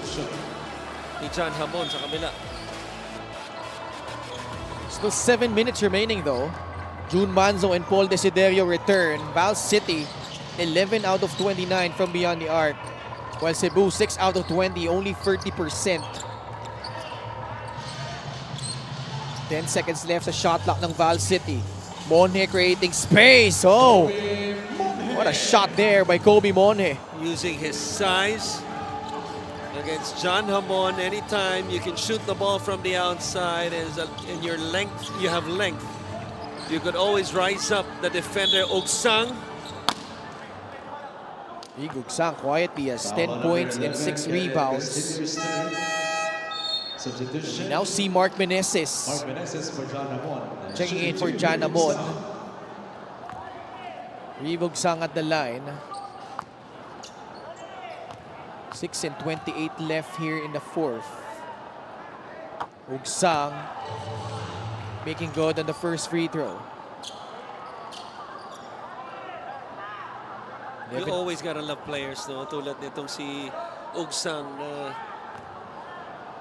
ni John Hamon sa kabila. Still 7 minutes remaining though. June Manzo and Paul Desiderio return. Val City, 11 out of 29 from beyond the arc. While Cebu, 6 out of 20, only 30%. 10 seconds left sa shot clock ng Val City. Monhe creating space. Oh, what a shot there by Kobe Monhe. Using his size against John Hamon. Anytime you can shoot the ball from the outside and your length, you have length. You could always rise up the defender Ogsang.Igugsang quietly has 10 points and 6 rebounds. We now see Mark Meneses checking in for John Hamon.Igugsang at the line. 6 and 28 left here in the fourth. Ogsang making good on the first free throw. You always gotta love players, no? Tulad nitong si Ogsang na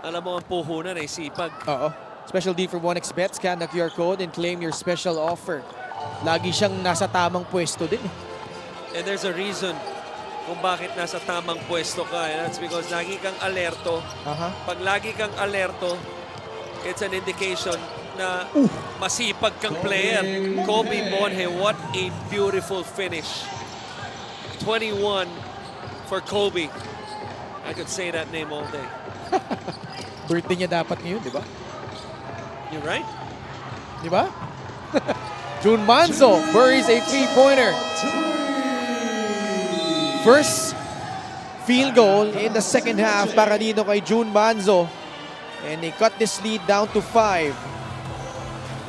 alam mo ang puhunan ay sipag. Oo. Special D for 1xBet. Scan the QR code and claim your special offer. Lagi siyang nasa tamang pwesto din. And there's a reason kung bakit nasa tamang pwesto ka. And that's because lagi kang alerto. Pag lagi kang alerto, it's an indication na masipag kang player. Kobe Monhe, what a beautiful finish. 21 for Kobe. I could say that name all day. Birthday niya dapat ngayon, di ba? You're right. Di ba? June Manzo buries a three-pointer. First field goal in the second half para dito kay June Manzo. And they cut this lead down to 5.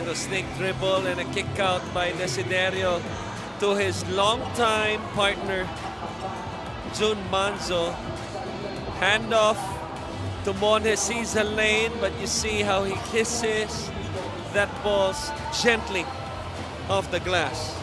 Little snake dribble and a kick out by Desiderio to his longtime partner, June Manzo. Handoff to Monhe, sees the lane, but you see how he kisses that ball gently off the glass.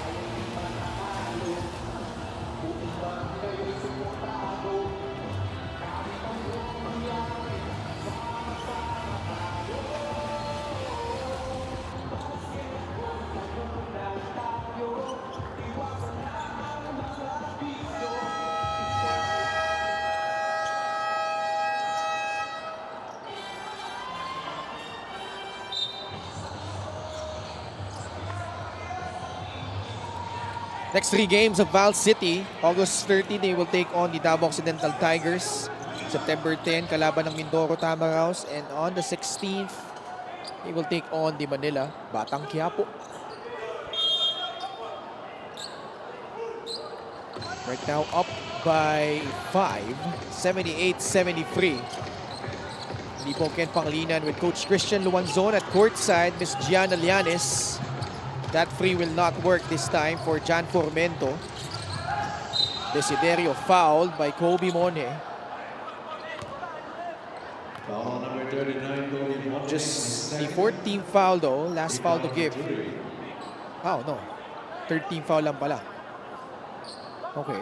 Next 3 games of Val City. August 30, they will take on the Davao Occidental Tigers. September 10, kalaban ng Mindoro Tamaraws. And on the 16th, they will take on the Manila Batang Quiapo. Right now up by 5, 78-73. Hindi po Ken Panglinan with Coach Christian Luanzon at courtside, Miss Gianna Lianes. That free will not work this time for Jan Formento. Desiderio fouled by Kobe Monhe. Just the 14th foul though, last foul to give. Oh no, 13th foul lang pala. Okay.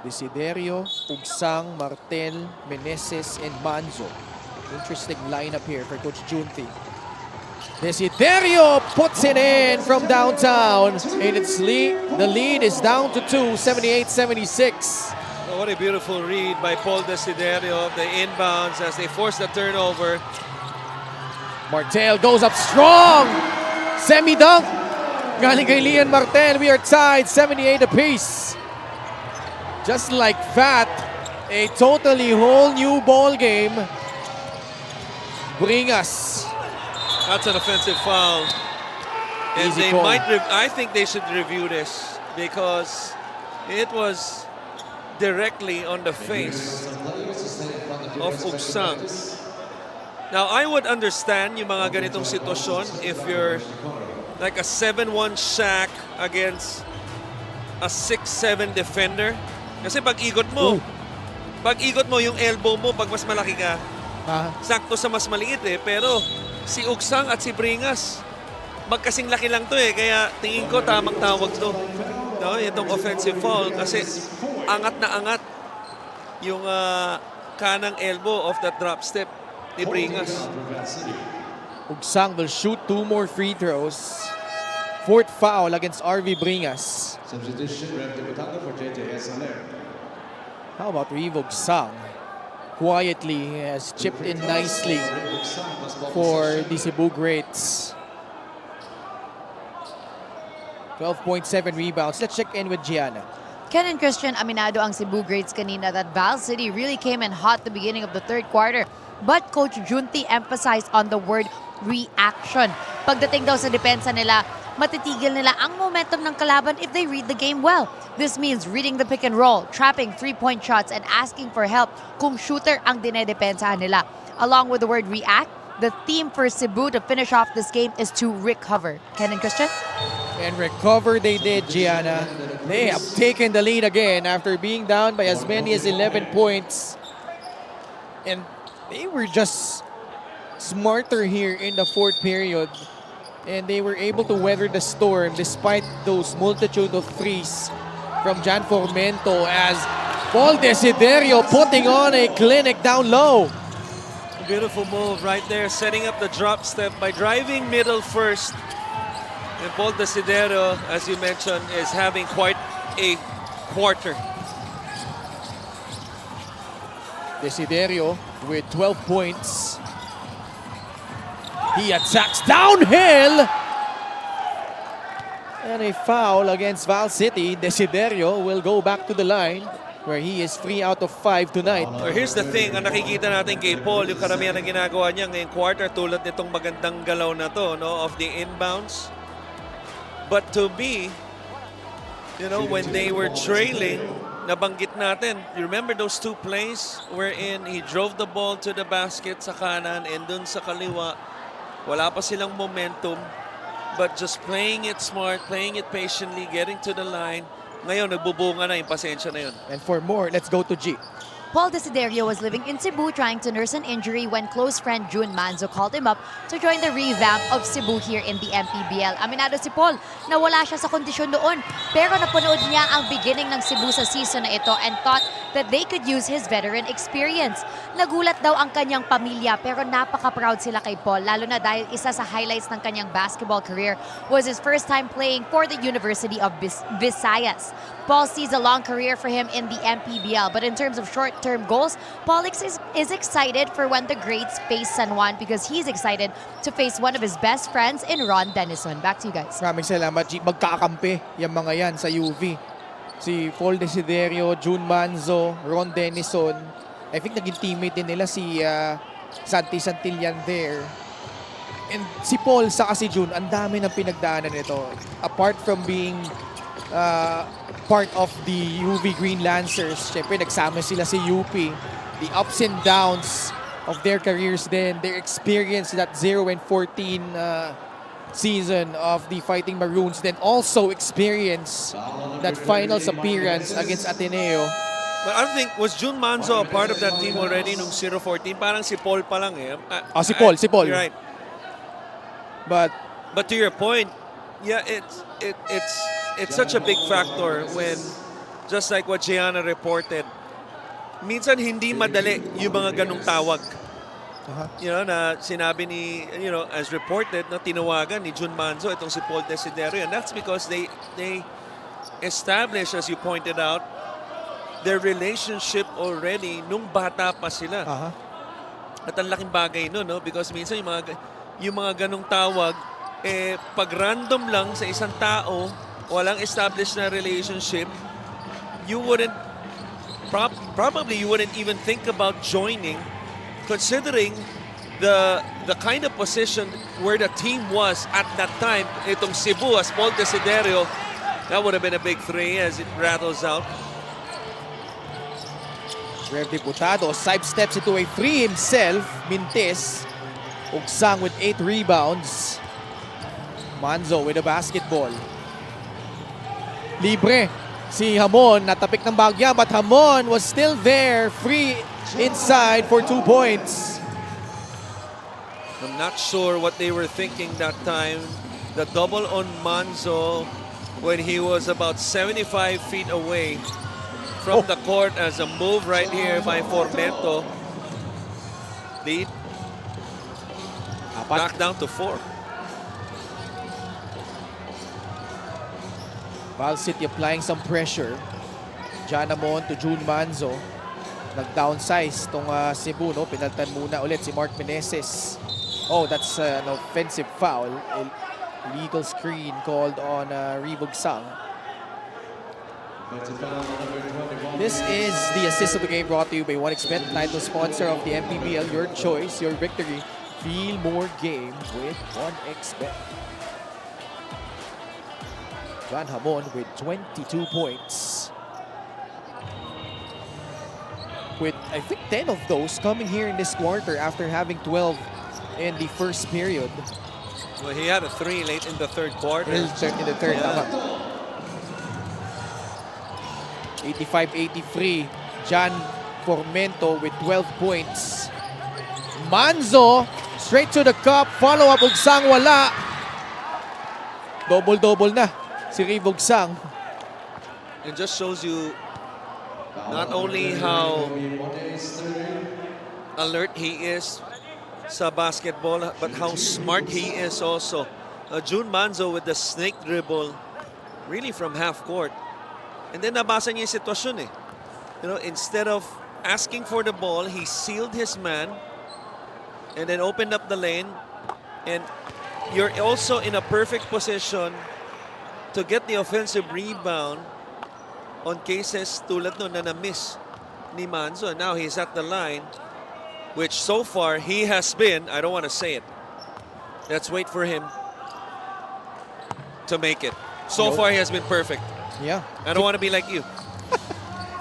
Desiderio, Ogsang, Martel, Meneses, and Manzo. Interesting lineup here for Coach Junti. Desiderio puts it in from downtown. And the lead is down to 2, 78-76. Oh, what a beautiful read by Paul Desiderio of the inbounds as they force the turnover. Martel goes up strong. Semi-dunk. Galing kay Lian Martel. We are tied 78 apiece. Just like that, a totally whole new ball game. Bring us. That's an offensive foul. And Easy they call. I think they should review this because it was directly on the face of Ugsang. Now, I would understand yung mga ganitong sitwasyon if you're like a 7-1 Shaq against a 6'7 defender. Kasi pag-ikot mo, yung elbow mo pag mas malaki ka, sakto sa mas maliit eh. Pero si Ugsang at si Bringas, magkasing laki lang to eh. Kaya tingin ko tamang tawag to. No, itong offensive foul kasi angat na angat yung kanang elbow of that drop step ni Bringas. Ugsang will shoot 2 more free throws. 4th foul against RV Bringas. Substitution, ref debutante for JJS Haller. How about Reeve Ugsang? Quietly has chipped in nicely for the Cebu Greats. 12.7 rebounds. Let's check in with Gianna. Ken and Christian, aminado ang Cebu Greats kanina that Val City really came in hot the beginning of the third quarter. But Coach Junti emphasized on the word reaction. Pagdating daw sa depensa nila, matitigil nila ang momentum ng kalaban if they read the game well. This means reading the pick and roll, trapping three-point shots, and asking for help kung shooter ang dinedepensahan nila. Along with the word react, the theme for Cebu to finish off this game is to recover. Ken and Christian? And recover they did, Gianna. They have taken the lead again after being down by as many as 11 points. And they were just smarter here in the fourth period. And they were able to weather the storm despite those multitude of threes from Jan Formento as Paul Desiderio putting on a clinic down low. Beautiful move right there, setting up the drop step by driving middle first. And Paul Desiderio, as you mentioned, is having quite a quarter. Desiderio with 12 points. He attacks downhill. And a foul against Val City. Desiderio will go back to the line where he is 3 out of 5 tonight. So here's the thing, ang nakikita natin kay Paul, yung karamihan na ginagawa niya ngayong quarter tulad nitong magandang galaw na to, no, of the inbounds. But to me, you know, when they were trailing, nabanggit natin, you remember those two plays wherein he drove the ball to the basket sa kanan and dun sa kaliwa, wala pa silang momentum, but just playing it smart, playing it patiently, getting to the line. Ngayon, nagbubunga na yung pasensya na yun. And for more, let's go to G. Paul Desiderio was living in Cebu trying to nurse an injury when close friend June Manzo called him up to join the revamp of Cebu here in the MPBL. Aminado si Paul na wala siya sa kondisyon noon, pero napanood niya ang beginning ng Cebu sa season na ito and thought that they could use his veteran experience. Nagulat daw ang kanyang pamilya pero napaka-proud sila kay Paul, lalo na dahil isa sa highlights ng kanyang basketball career was his first time playing for the University of Visayas. Paul sees a long career for him in the MPBL, but in terms of short-term goals, Paul is excited for when the Greats face San Juan because he's excited to face one of his best friends in Ron Denison. Back to you guys. Maraming salamat, G. Magkakampi yung mga yan sa UV. Si Paul Desiderio, June Manzo, Ron Denison. I think naging teammate din nila si Santi Santillan there. And si Paul saka si June, ang dami ng pinagdaanan nito. Apart from being part of the UV Green Lancers, syempre nagsama sila si UP. The ups and downs of their careers then, their experience that 0-14 season of the Fighting Maroons, then also experience that finals appearance against Ateneo. But I don't think, was June Manzo a part of that team already nung 0-14? Parang si Paul pa lang eh. Si Paul. You're right. But to your point, yeah, it's such a big factor when, just like what Gianna reported, minsan hindi madali yung mga ganong tawag. You know, na sinabi ni, you know, as reported, na tinawagan ni June Manzo itong si Paul Desiderio. And that's because they established, as you pointed out, their relationship already nung bata pa sila. At ang laking bagay nun, no? Because minsan yung mga ganong tawag, eh, pag random lang sa isang tao, walang established na relationship, you wouldn't probably you wouldn't even think about joining, considering the kind of position where the team was at that time. Itong Cebu as Paul Desiderio, that would have been a big 3 as it rattles out. Rev Diputado sidesteps into a 3 himself. Mintes. Ugsang with 8 rebounds. Manzo with a basketball. Libre. Si Hamon natapik ng bagya, but Hamon was still there. Free inside for 2 points. I'm not sure what they were thinking that time. The double on Manzo when he was about 75 feet away from the court as a move right here by Formento. Lead back down to 4. Val City applying some pressure. Janamon to June Manzo. Nag-downsize tong Cebu, no? Pinaltan muna ulit si Mark Meneses. Oh, that's an offensive foul. Illegal screen called on Revogsang. This is the assist of the game brought to you by 1xBet, title sponsor of the MPBL. Your choice, your victory. Feel more game with 1xBet. John Hamon with 22 points. With, I think, 10 of those coming here in this quarter after having 12 in the first period. Well, he had a 3 late in the third quarter. In the third, Yeah. 85-83. John Formento with 12 points. Manzo, straight to the cup. Follow-up, Ugsang wala. Double-double na si Revogsang. It just shows you not only how alert he is sa basketball, but how smart he is also. June Manzo with the snake dribble, really from half court. And then nabasa niya yung sitwasyon eh. You know, instead of asking for the ball, he sealed his man and then opened up the lane. And you're also in a perfect position to get the offensive rebound on cases tulad nun na na-miss ni Manzo. And now he's at the line, which so far he has been, I don't want to say it. Let's wait for him to make it. So far he has been perfect. Yeah. I don't want to be like you.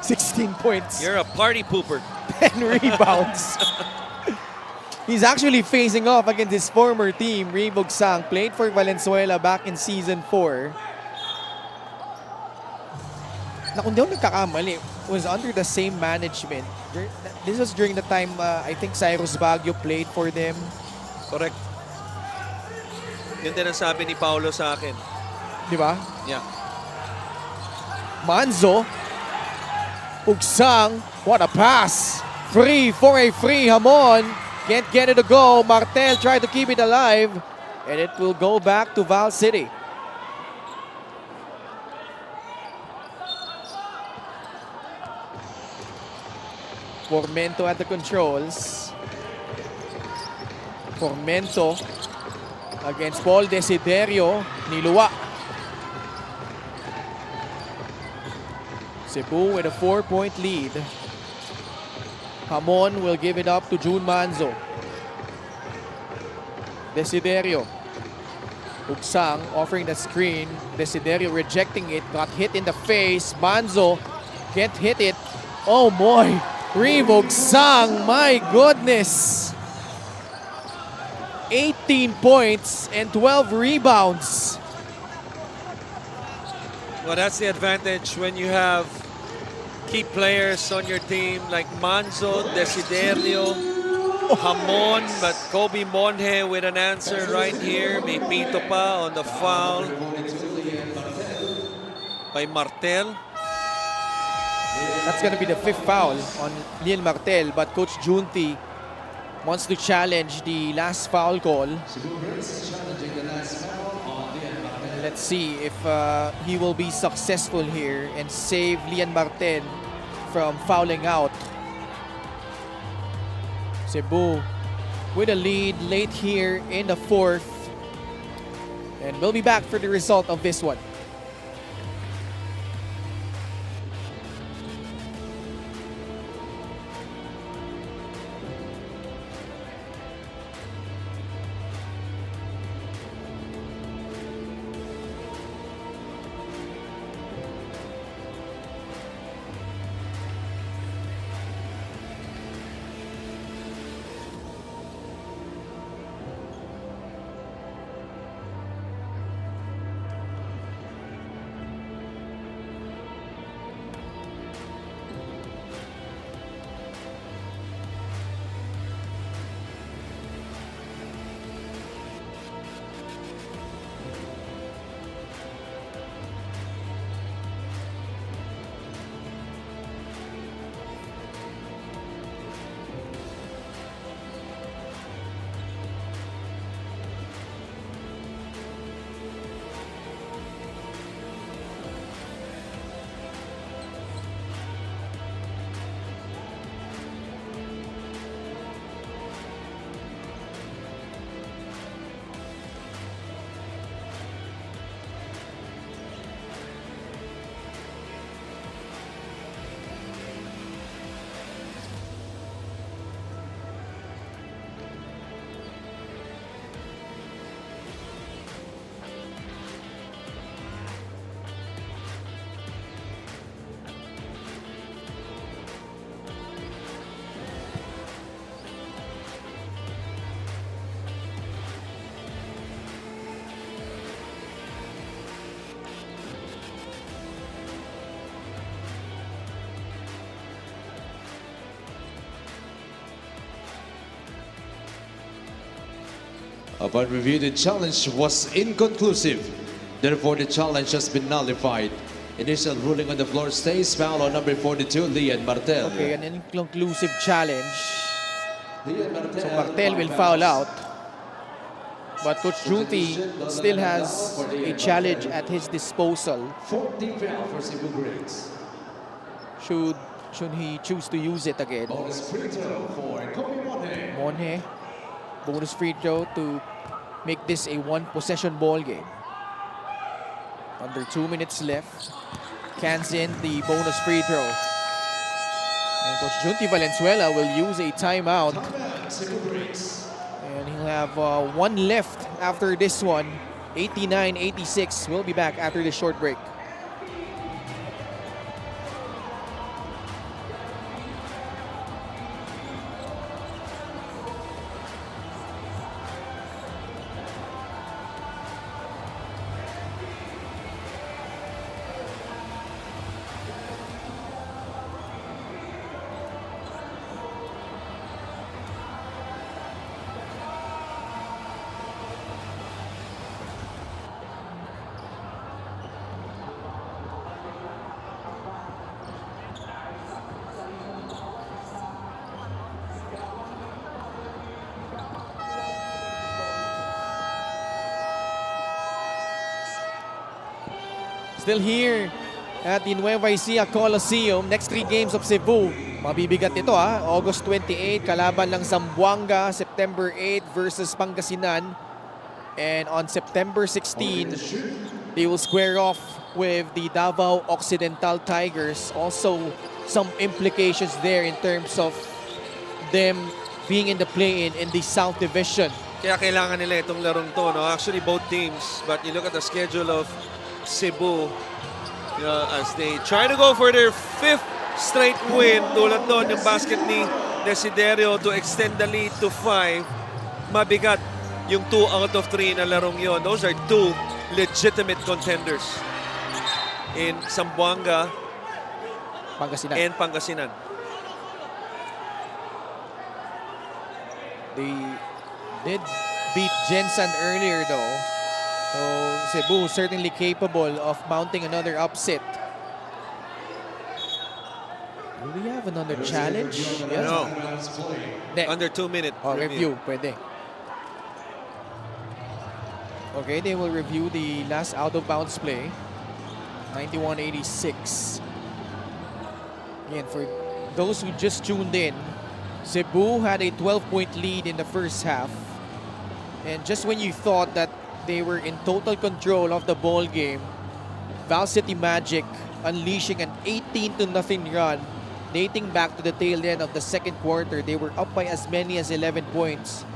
16 points. You're a party pooper. 10 rebounds. He's actually facing off against his former team. Revogsang played for Valenzuela back in Season 4. Na kung di ako nagkakamali, was under the same management. This was during the time, I think Cyrus Baguio played for them. Correct. Yun din ang sabi ni Paulo sa akin. Di ba? Yeah. Manzo. Ugsang. What a pass. Free for a free Hamon. Can't get it to go. Martel tried to keep it alive. And it will go back to Val City. Formento at the controls. Formento against Paul Desiderio. Niluwa. Cebu with a 4-point lead. Hamon will give it up to June Manzo. Desiderio. Ugsang offering the screen. Desiderio rejecting it. Got hit in the face. Manzo can't hit it. Oh boy. Revogsang. My goodness. 18 points and 12 rebounds. Well, that's the advantage when you have key players on your team like Manzo, Desiderio, Hamon, but Kobe Monje with an answer right here. May pito pa on the foul by Martel. That's going to be the 5th foul on Liel Martel, but Coach Junti wants to challenge the last foul call. Let's see if he will be successful here and save Lian Martel from fouling out. Cebu with a lead late here in the 4th. And we'll be back for the result of this one. Upon review, the challenge was inconclusive. Therefore, the challenge has been nullified. Initial ruling on the floor stays. Foul on number 42, Lian Martel. Okay, an inconclusive challenge. Lian Martel, So Martel will foul out. But Coach Junti still has a challenge at his disposal. 14 foul for Cebu Greats. Should he choose to use it again. Bonus free throw for Kobe Monhe. Monhe, bonus free throw to make this a one-possession ball game. Under 2 minutes left. Cans in the bonus free throw. And Coach Junti Valenzuela will use a timeout. Cebu Greats. And he'll have one left after this one. 89-86. We'll be back after this short break. Still here at the Nueva Ecija Coliseum. Next 3 games of Cebu. Mabibigat ito August 28, kalaban ng Zamboanga. September 8 versus Pangasinan. And on September 16, they will square off with the Davao Occidental Tigers. Also, some implications there in terms of them being in the play-in in the South Division. Kaya kailangan nila itong larong to, no? Actually, both teams. But you look at the schedule of Cebu, as they try to go for their 5th straight win. Tulad doon yung basket ni Desiderio to extend the lead to 5. Mabigat yung 2 out of 3 na larong yon. Those are 2 legitimate contenders in Zamboanga Pangasinan. and Pangasinan. They did beat Gensan earlier though. So Cebu certainly capable of mounting another upset. Will we have another challenge? Yes. No. Ne- Under 2-minute review. Pwede. Okay, they will review the last out-of-bounds play. 91-86. Again, for those who just tuned in, Cebu had a 12-point lead in the first half. And just when you thought that they were in total control of the ball game, Val City Magic unleashing an 18-0 run dating back to the tail end of the second quarter. They were up by as many as 11 points.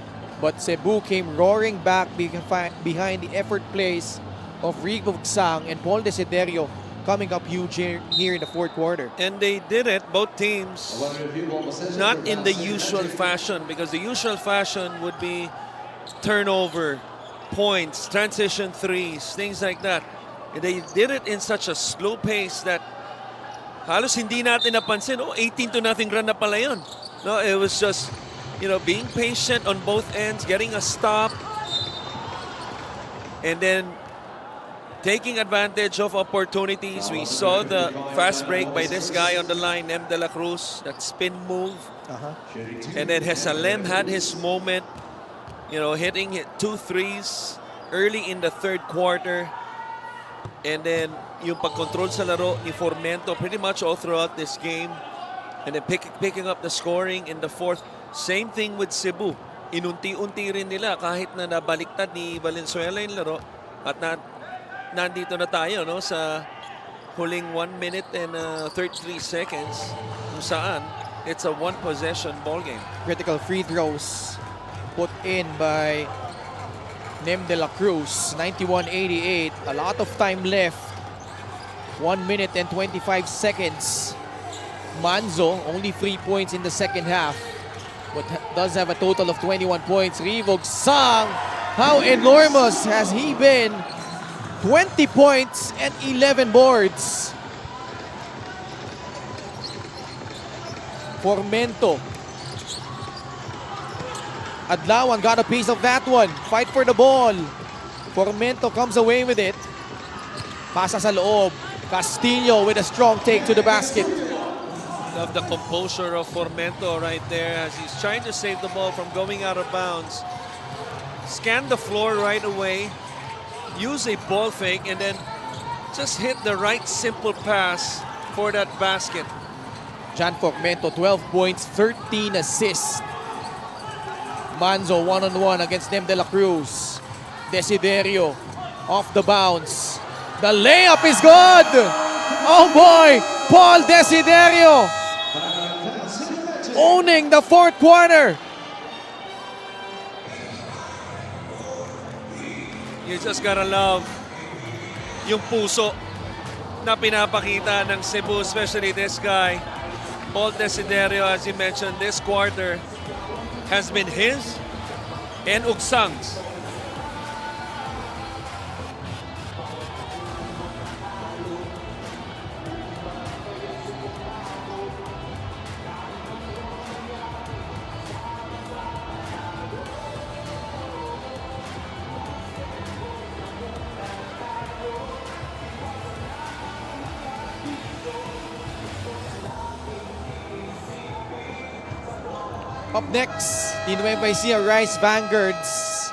But Cebu came roaring back behind the effort plays of Rigo Sang and Paul Desiderio coming up huge here in the fourth quarter. And they did it, both teams, not in the usual fashion, because the usual fashion would be turnover, points, transition threes, things like that. And they did it in such a slow pace that halos hindi natin napansin, 18-0 run na pala yun. No, it was just, being patient on both ends, getting a stop, and then taking advantage of opportunities. We saw the fast break by this guy on the line, M. De La Cruz, that spin move. And then Hesalem had his moment, hitting 2 threes early in the third quarter. And then yung pag-control sa laro ni Formento pretty much all throughout this game. And then picking up the scoring in the fourth. Same thing with Cebu. Inunti-unti rin nila kahit na nabaliktad ni Valenzuela yung laro. At nandito na tayo sa huling 1 minute and 33 seconds kung saan it's a one-possession ball game. Critical free throws put in by Nem De La Cruz. 91-88. A lot of time left. 1 minute and 25 seconds. Manzo, only 3 points in the second half, but does have a total of 21 points. Rivog Sang, how enormous has he been? 20 points and 11 boards. Adlawan got a piece of that one. Fight for the ball. Formento comes away with it. Pasa sa loob. Castillo with a strong take to the basket. Love the composure of Formento right there as he's trying to save the ball from going out of bounds. Scan the floor right away. Use a ball fake and then just hit the right simple pass for that basket. Jan Formento, 12 points, 13 assists. Manzo one-on-one against Nem de la Cruz. Desiderio off the bounce. The layup is good! Oh boy! Paul Desiderio owning the fourth quarter. You just gotta love yung puso na pinapakita ng Cebu, especially this guy. Paul Desiderio, as you mentioned, this quarter has been his and Ugsang's. Up next, the Nueva Ecija Rice Vanguards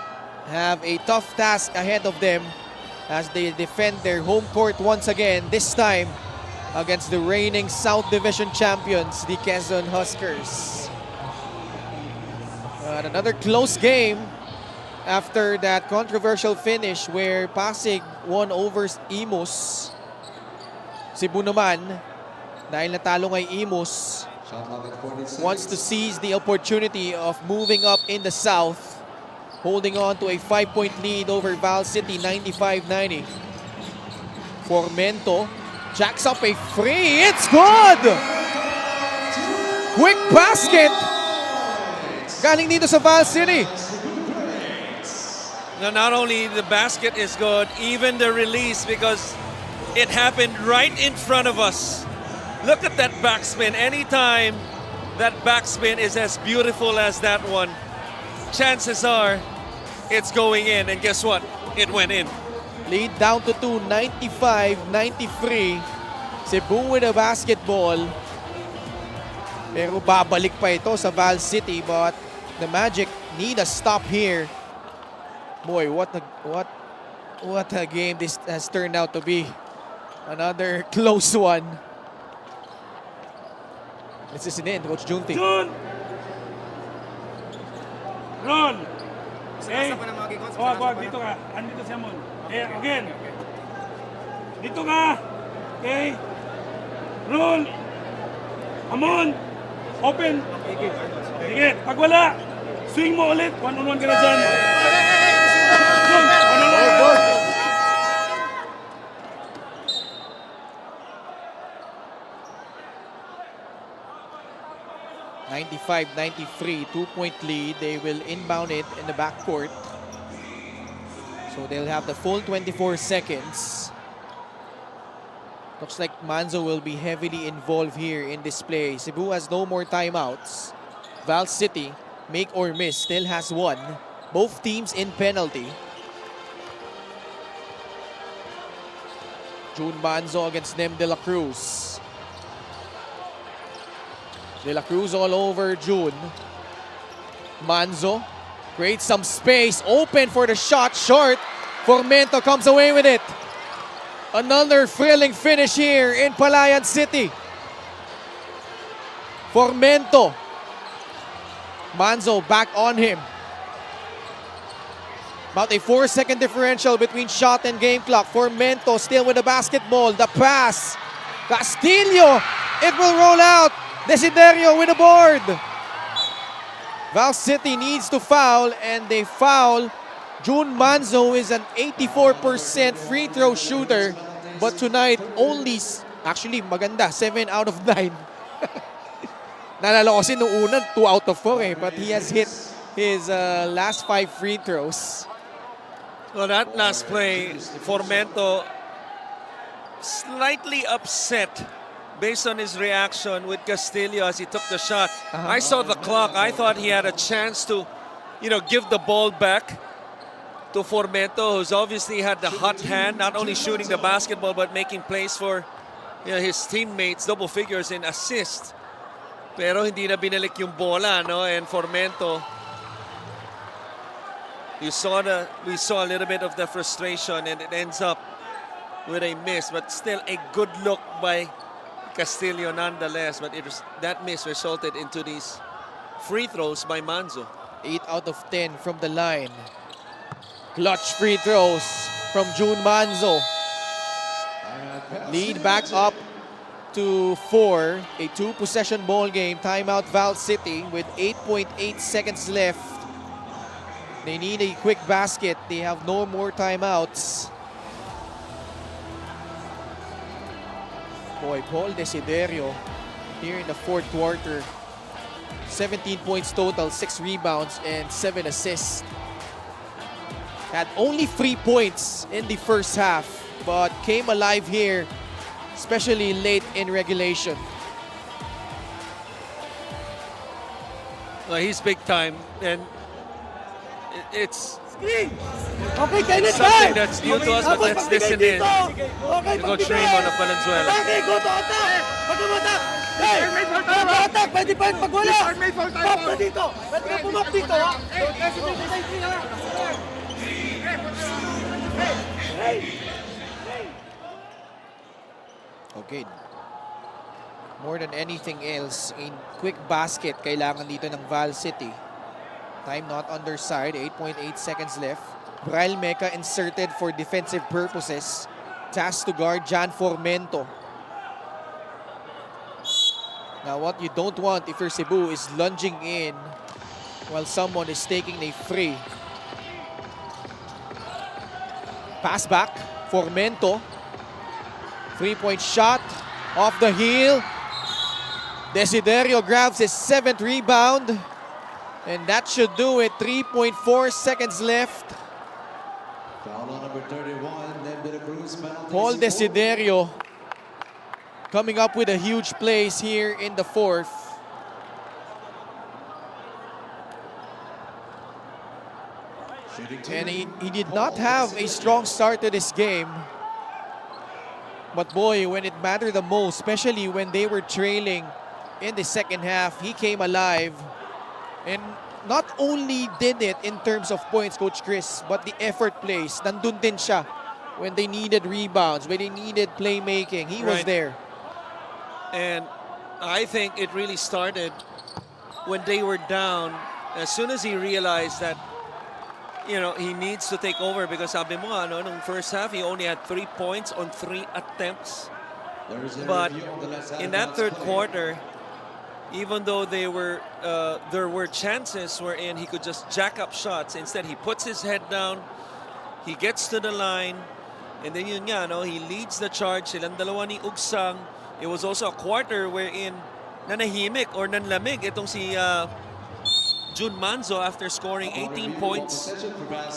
have a tough task ahead of them as they defend their home court once again, this time against the reigning South Division champions, the Quezon Huskers. And another close game after that controversial finish where Pasig won over Imus. Cebu naman, dahil natalo ngay Imus, wants to seize the opportunity of moving up in the South, holding on to a 5-point lead over Val City, 95-90. Formento jacks up a free. It's good! Quick basket! Galing dito sa Val City. Now, not only the basket is good, even the release, because it happened right in front of us. Look at that backspin. Anytime that backspin is as beautiful as that one, chances are it's going in. And guess what? It went in. Lead down to 2, 95-93. Cebu with a basketball. Pero babalik pa ito sa Val City, but the Magic need a stop here. Boy, what a game this has turned out to be. Another close one. Let's listen in, Coach Junti. Jun! Ron! Hey! Wag, dito ka. Andito si Amon. Okay, again. Dito ka. Okay? Ron! Amon! Open! Sige, pag wala, swing mo ulit. One-on-one ka na dyan. Jun! One-on-one! 95-93, 2-point lead. They will inbound it in the backcourt. So they'll have the full 24 seconds. Looks like Manzo will be heavily involved here in this play. Cebu has no more timeouts. Val City, make or miss, still has one. Both teams in penalty. June Manzo against Nem de la Cruz. De La Cruz all over June. Manzo creates some space. Open for the shot. Short. Formento comes away with it. Another thrilling finish here in Palayan City. Formento. Manzo back on him. About a 4-second differential between shot and game clock. Formento still with the basketball. The pass. Castillo. It will roll out. Desiderio with the board. Val City needs to foul, and they foul. June Manzo is an 84% free throw shooter, but tonight only, actually maganda, 7 out of 9. Nalala ko kasi nung una, 2 out of 4 but he has hit his last 5 free throws. Well, that last play, Formento slightly upset based on his reaction with Castillo as he took the shot. I saw the clock. I thought he had a chance to, give the ball back to Formento, who's obviously had the hot hand, not only shooting the basketball but making plays for his teammates, double figures in assist. Pero hindi na binalik yung bola, no? And Formento, we saw a little bit of the frustration, and it ends up with a miss, but still a good look by Castillo nonetheless. But that miss resulted into these free throws by Manzo. 8 out of 10 from the line. Clutch free throws from June Manzo. Lead back up to 4. A 2-possession ball game. Timeout Val City with 8.8 seconds left. They need a quick basket. They have no more timeouts. Boy, Paul Desiderio here in the fourth quarter. 17 points total, 6 rebounds, and 7 assists. Had only 3 points in the first half, but came alive here, especially late in regulation. Well, he's big time, and it's something that's new to us, but let's listen in to Coach Raymond of Valenzuela. Pwede pa pag wala. Pop na dito. Pwede ka pumap dito. Okay. More than anything else, a quick basket kailangan dito ng Val City. Time not on their side, 8.8 seconds left. Braille Meca inserted for defensive purposes. Tasked to guard Jan Formento. Now what you don't want if you're Cebu is lunging in while someone is taking a free. Pass back, Formento. 3-point shot off the heel. Desiderio grabs his 7th rebound. And that should do it. 3.4 seconds left. Foul on number 31, Paul Desiderio coming up with a huge plays here in the fourth. And he did not have a strong start to this game. But boy, when it mattered the most, especially when they were trailing in the second half, he came alive. And not only did it in terms of points, Coach Chris, but the effort plays. Nandun din siya when they needed rebounds, when they needed playmaking. He was there. And I think it really started when they were down. As soon as he realized that, he needs to take over, because sabi mo, nung first half, he only had 3 points on 3 attempts. But in that third quarter, even though there were chances wherein he could just jack up shots, instead he puts his head down, he gets to the line, and then he leads the charge. Silang dalawa ni Ugsang. It was also a quarter wherein nanahimik or nanlamig itong si June Manzo after scoring 18 points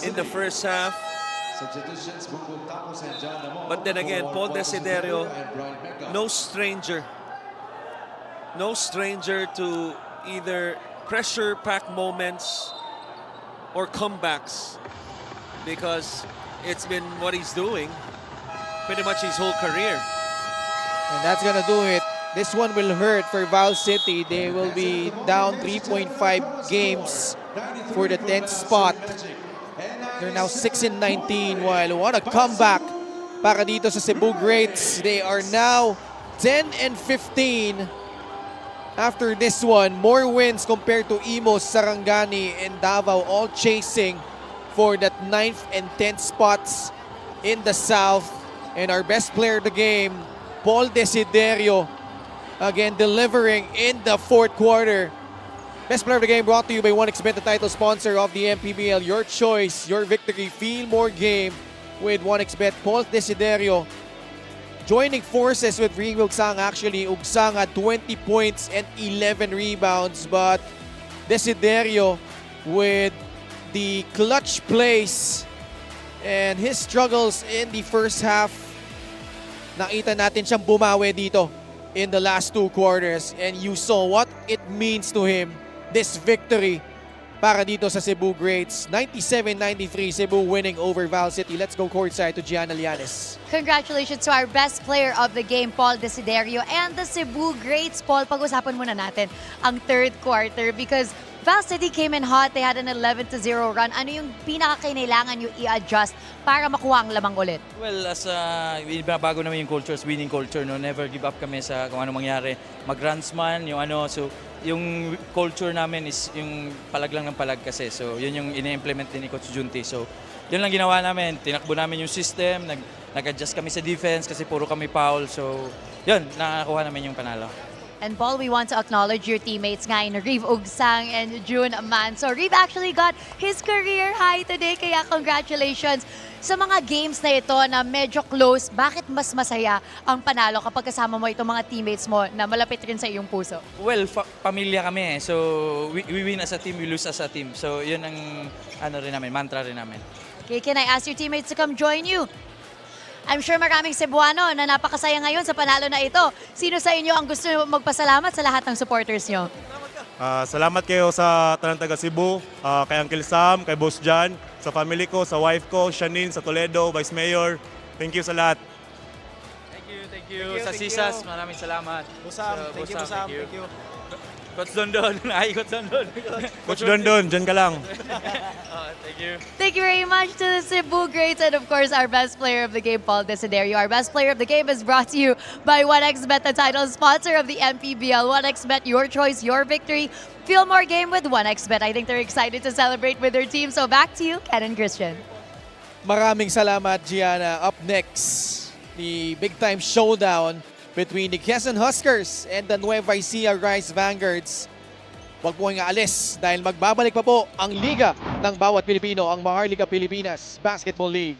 in the first half. But then again, Paul Desiderio, no stranger to either pressure-packed moments or comebacks, because it's been what he's doing pretty much his whole career. And that's gonna do it. This one will hurt for Val City. They will be down 3.5 games for the 10th spot. They're now 6-19, while what a comeback para dito sa Cebu Greats. They are now 10-15 after this one. More wins compared to Imos, Sarangani, and Davao, all chasing for that 9th and 10th spots in the South. And our best player of the game, Paul Desiderio, again delivering in the fourth quarter. Best player of the game brought to you by 1xBet, the title sponsor of the MPBL. Your choice, your victory. Feel more game with 1xBet. Paul Desiderio joining forces with Ring Ugsang. Actually, Ugsang had 20 points and 11 rebounds, but Desiderio with the clutch plays and his struggles in the first half. Nakita natin siyang bumawi dito in the last 2 quarters, and you saw what it means to him, this victory para dito sa Cebu Greats. 97-93, Cebu winning over Val City. Let's go courtside to Gianna Lianes. Congratulations to our best player of the game, Paul Desiderio, and the Cebu Greats. Paul, pag-usapan muna natin ang third quarter because Val City came in hot. They had an 11-0 run. Ano yung pinaka-kailangan nyo i-adjust para makuha ang lamang ulit? Well, as bago naman yung culture, winning culture, no? Never give up kami sa kung ano mangyari. Mag-runs man, yung ano, so yung culture namin is yung palag lang ng palag kasi. So, yun yung ine-implement din ni Coach Junti. So, yun lang ginawa namin. Tinakbo namin yung system, nag-adjust kami sa defense kasi puro kami foul. So, yun, nakakuha namin yung panalo. And Paul, we want to acknowledge your teammates ngayon, Reeve Ugsang and June Manso. Reeve actually got his career high today, kaya congratulations. Sa mga games na ito na medyo close, bakit mas masaya ang panalo kapag kasama mo itong mga teammates mo na malapit rin sa iyong puso? Well, pamilya kami eh. So, we win as a team, we lose as a team. So, yun ang ano rin namin, mantra rin namin. Okay, can I ask your teammates to come join you? I'm sure maraming Cebuano na napakasaya ngayon sa panalo na ito. Sino sa inyo ang gusto magpasalamat sa lahat ng supporters nyo? Salamat kayo sa tanang taga Cebu, kay Uncle Sam, kay Boss John, sa family ko, sa wife ko, Shanine, sa Toledo, Vice Mayor. Thank you sa lahat. Thank you. Sa Sisas, maraming salamat. Busam, thank you. Coach Dondon. Ay, Coach Dondon. Coach Dondon, dyan ka lang. Thank you. Thank you very much to the Cebu Greats and of course our best player of the game, Paul Desiderio. Our best player of the game is brought to you by 1xBet, the title sponsor of the MPBL. 1xBet, your choice, your victory. Feel more game with 1xBet. I think they're excited to celebrate with their team. So back to you, Ken and Christian. Maraming salamat, Gianna. Up next, the big-time showdown between the Quezon Huskers and the Nueva Ecija Rice Vanguards. Huwag po nga alis dahil magbabalik pa po ang liga ng bawat Pilipino, ang Maharlika Pilipinas Basketball League.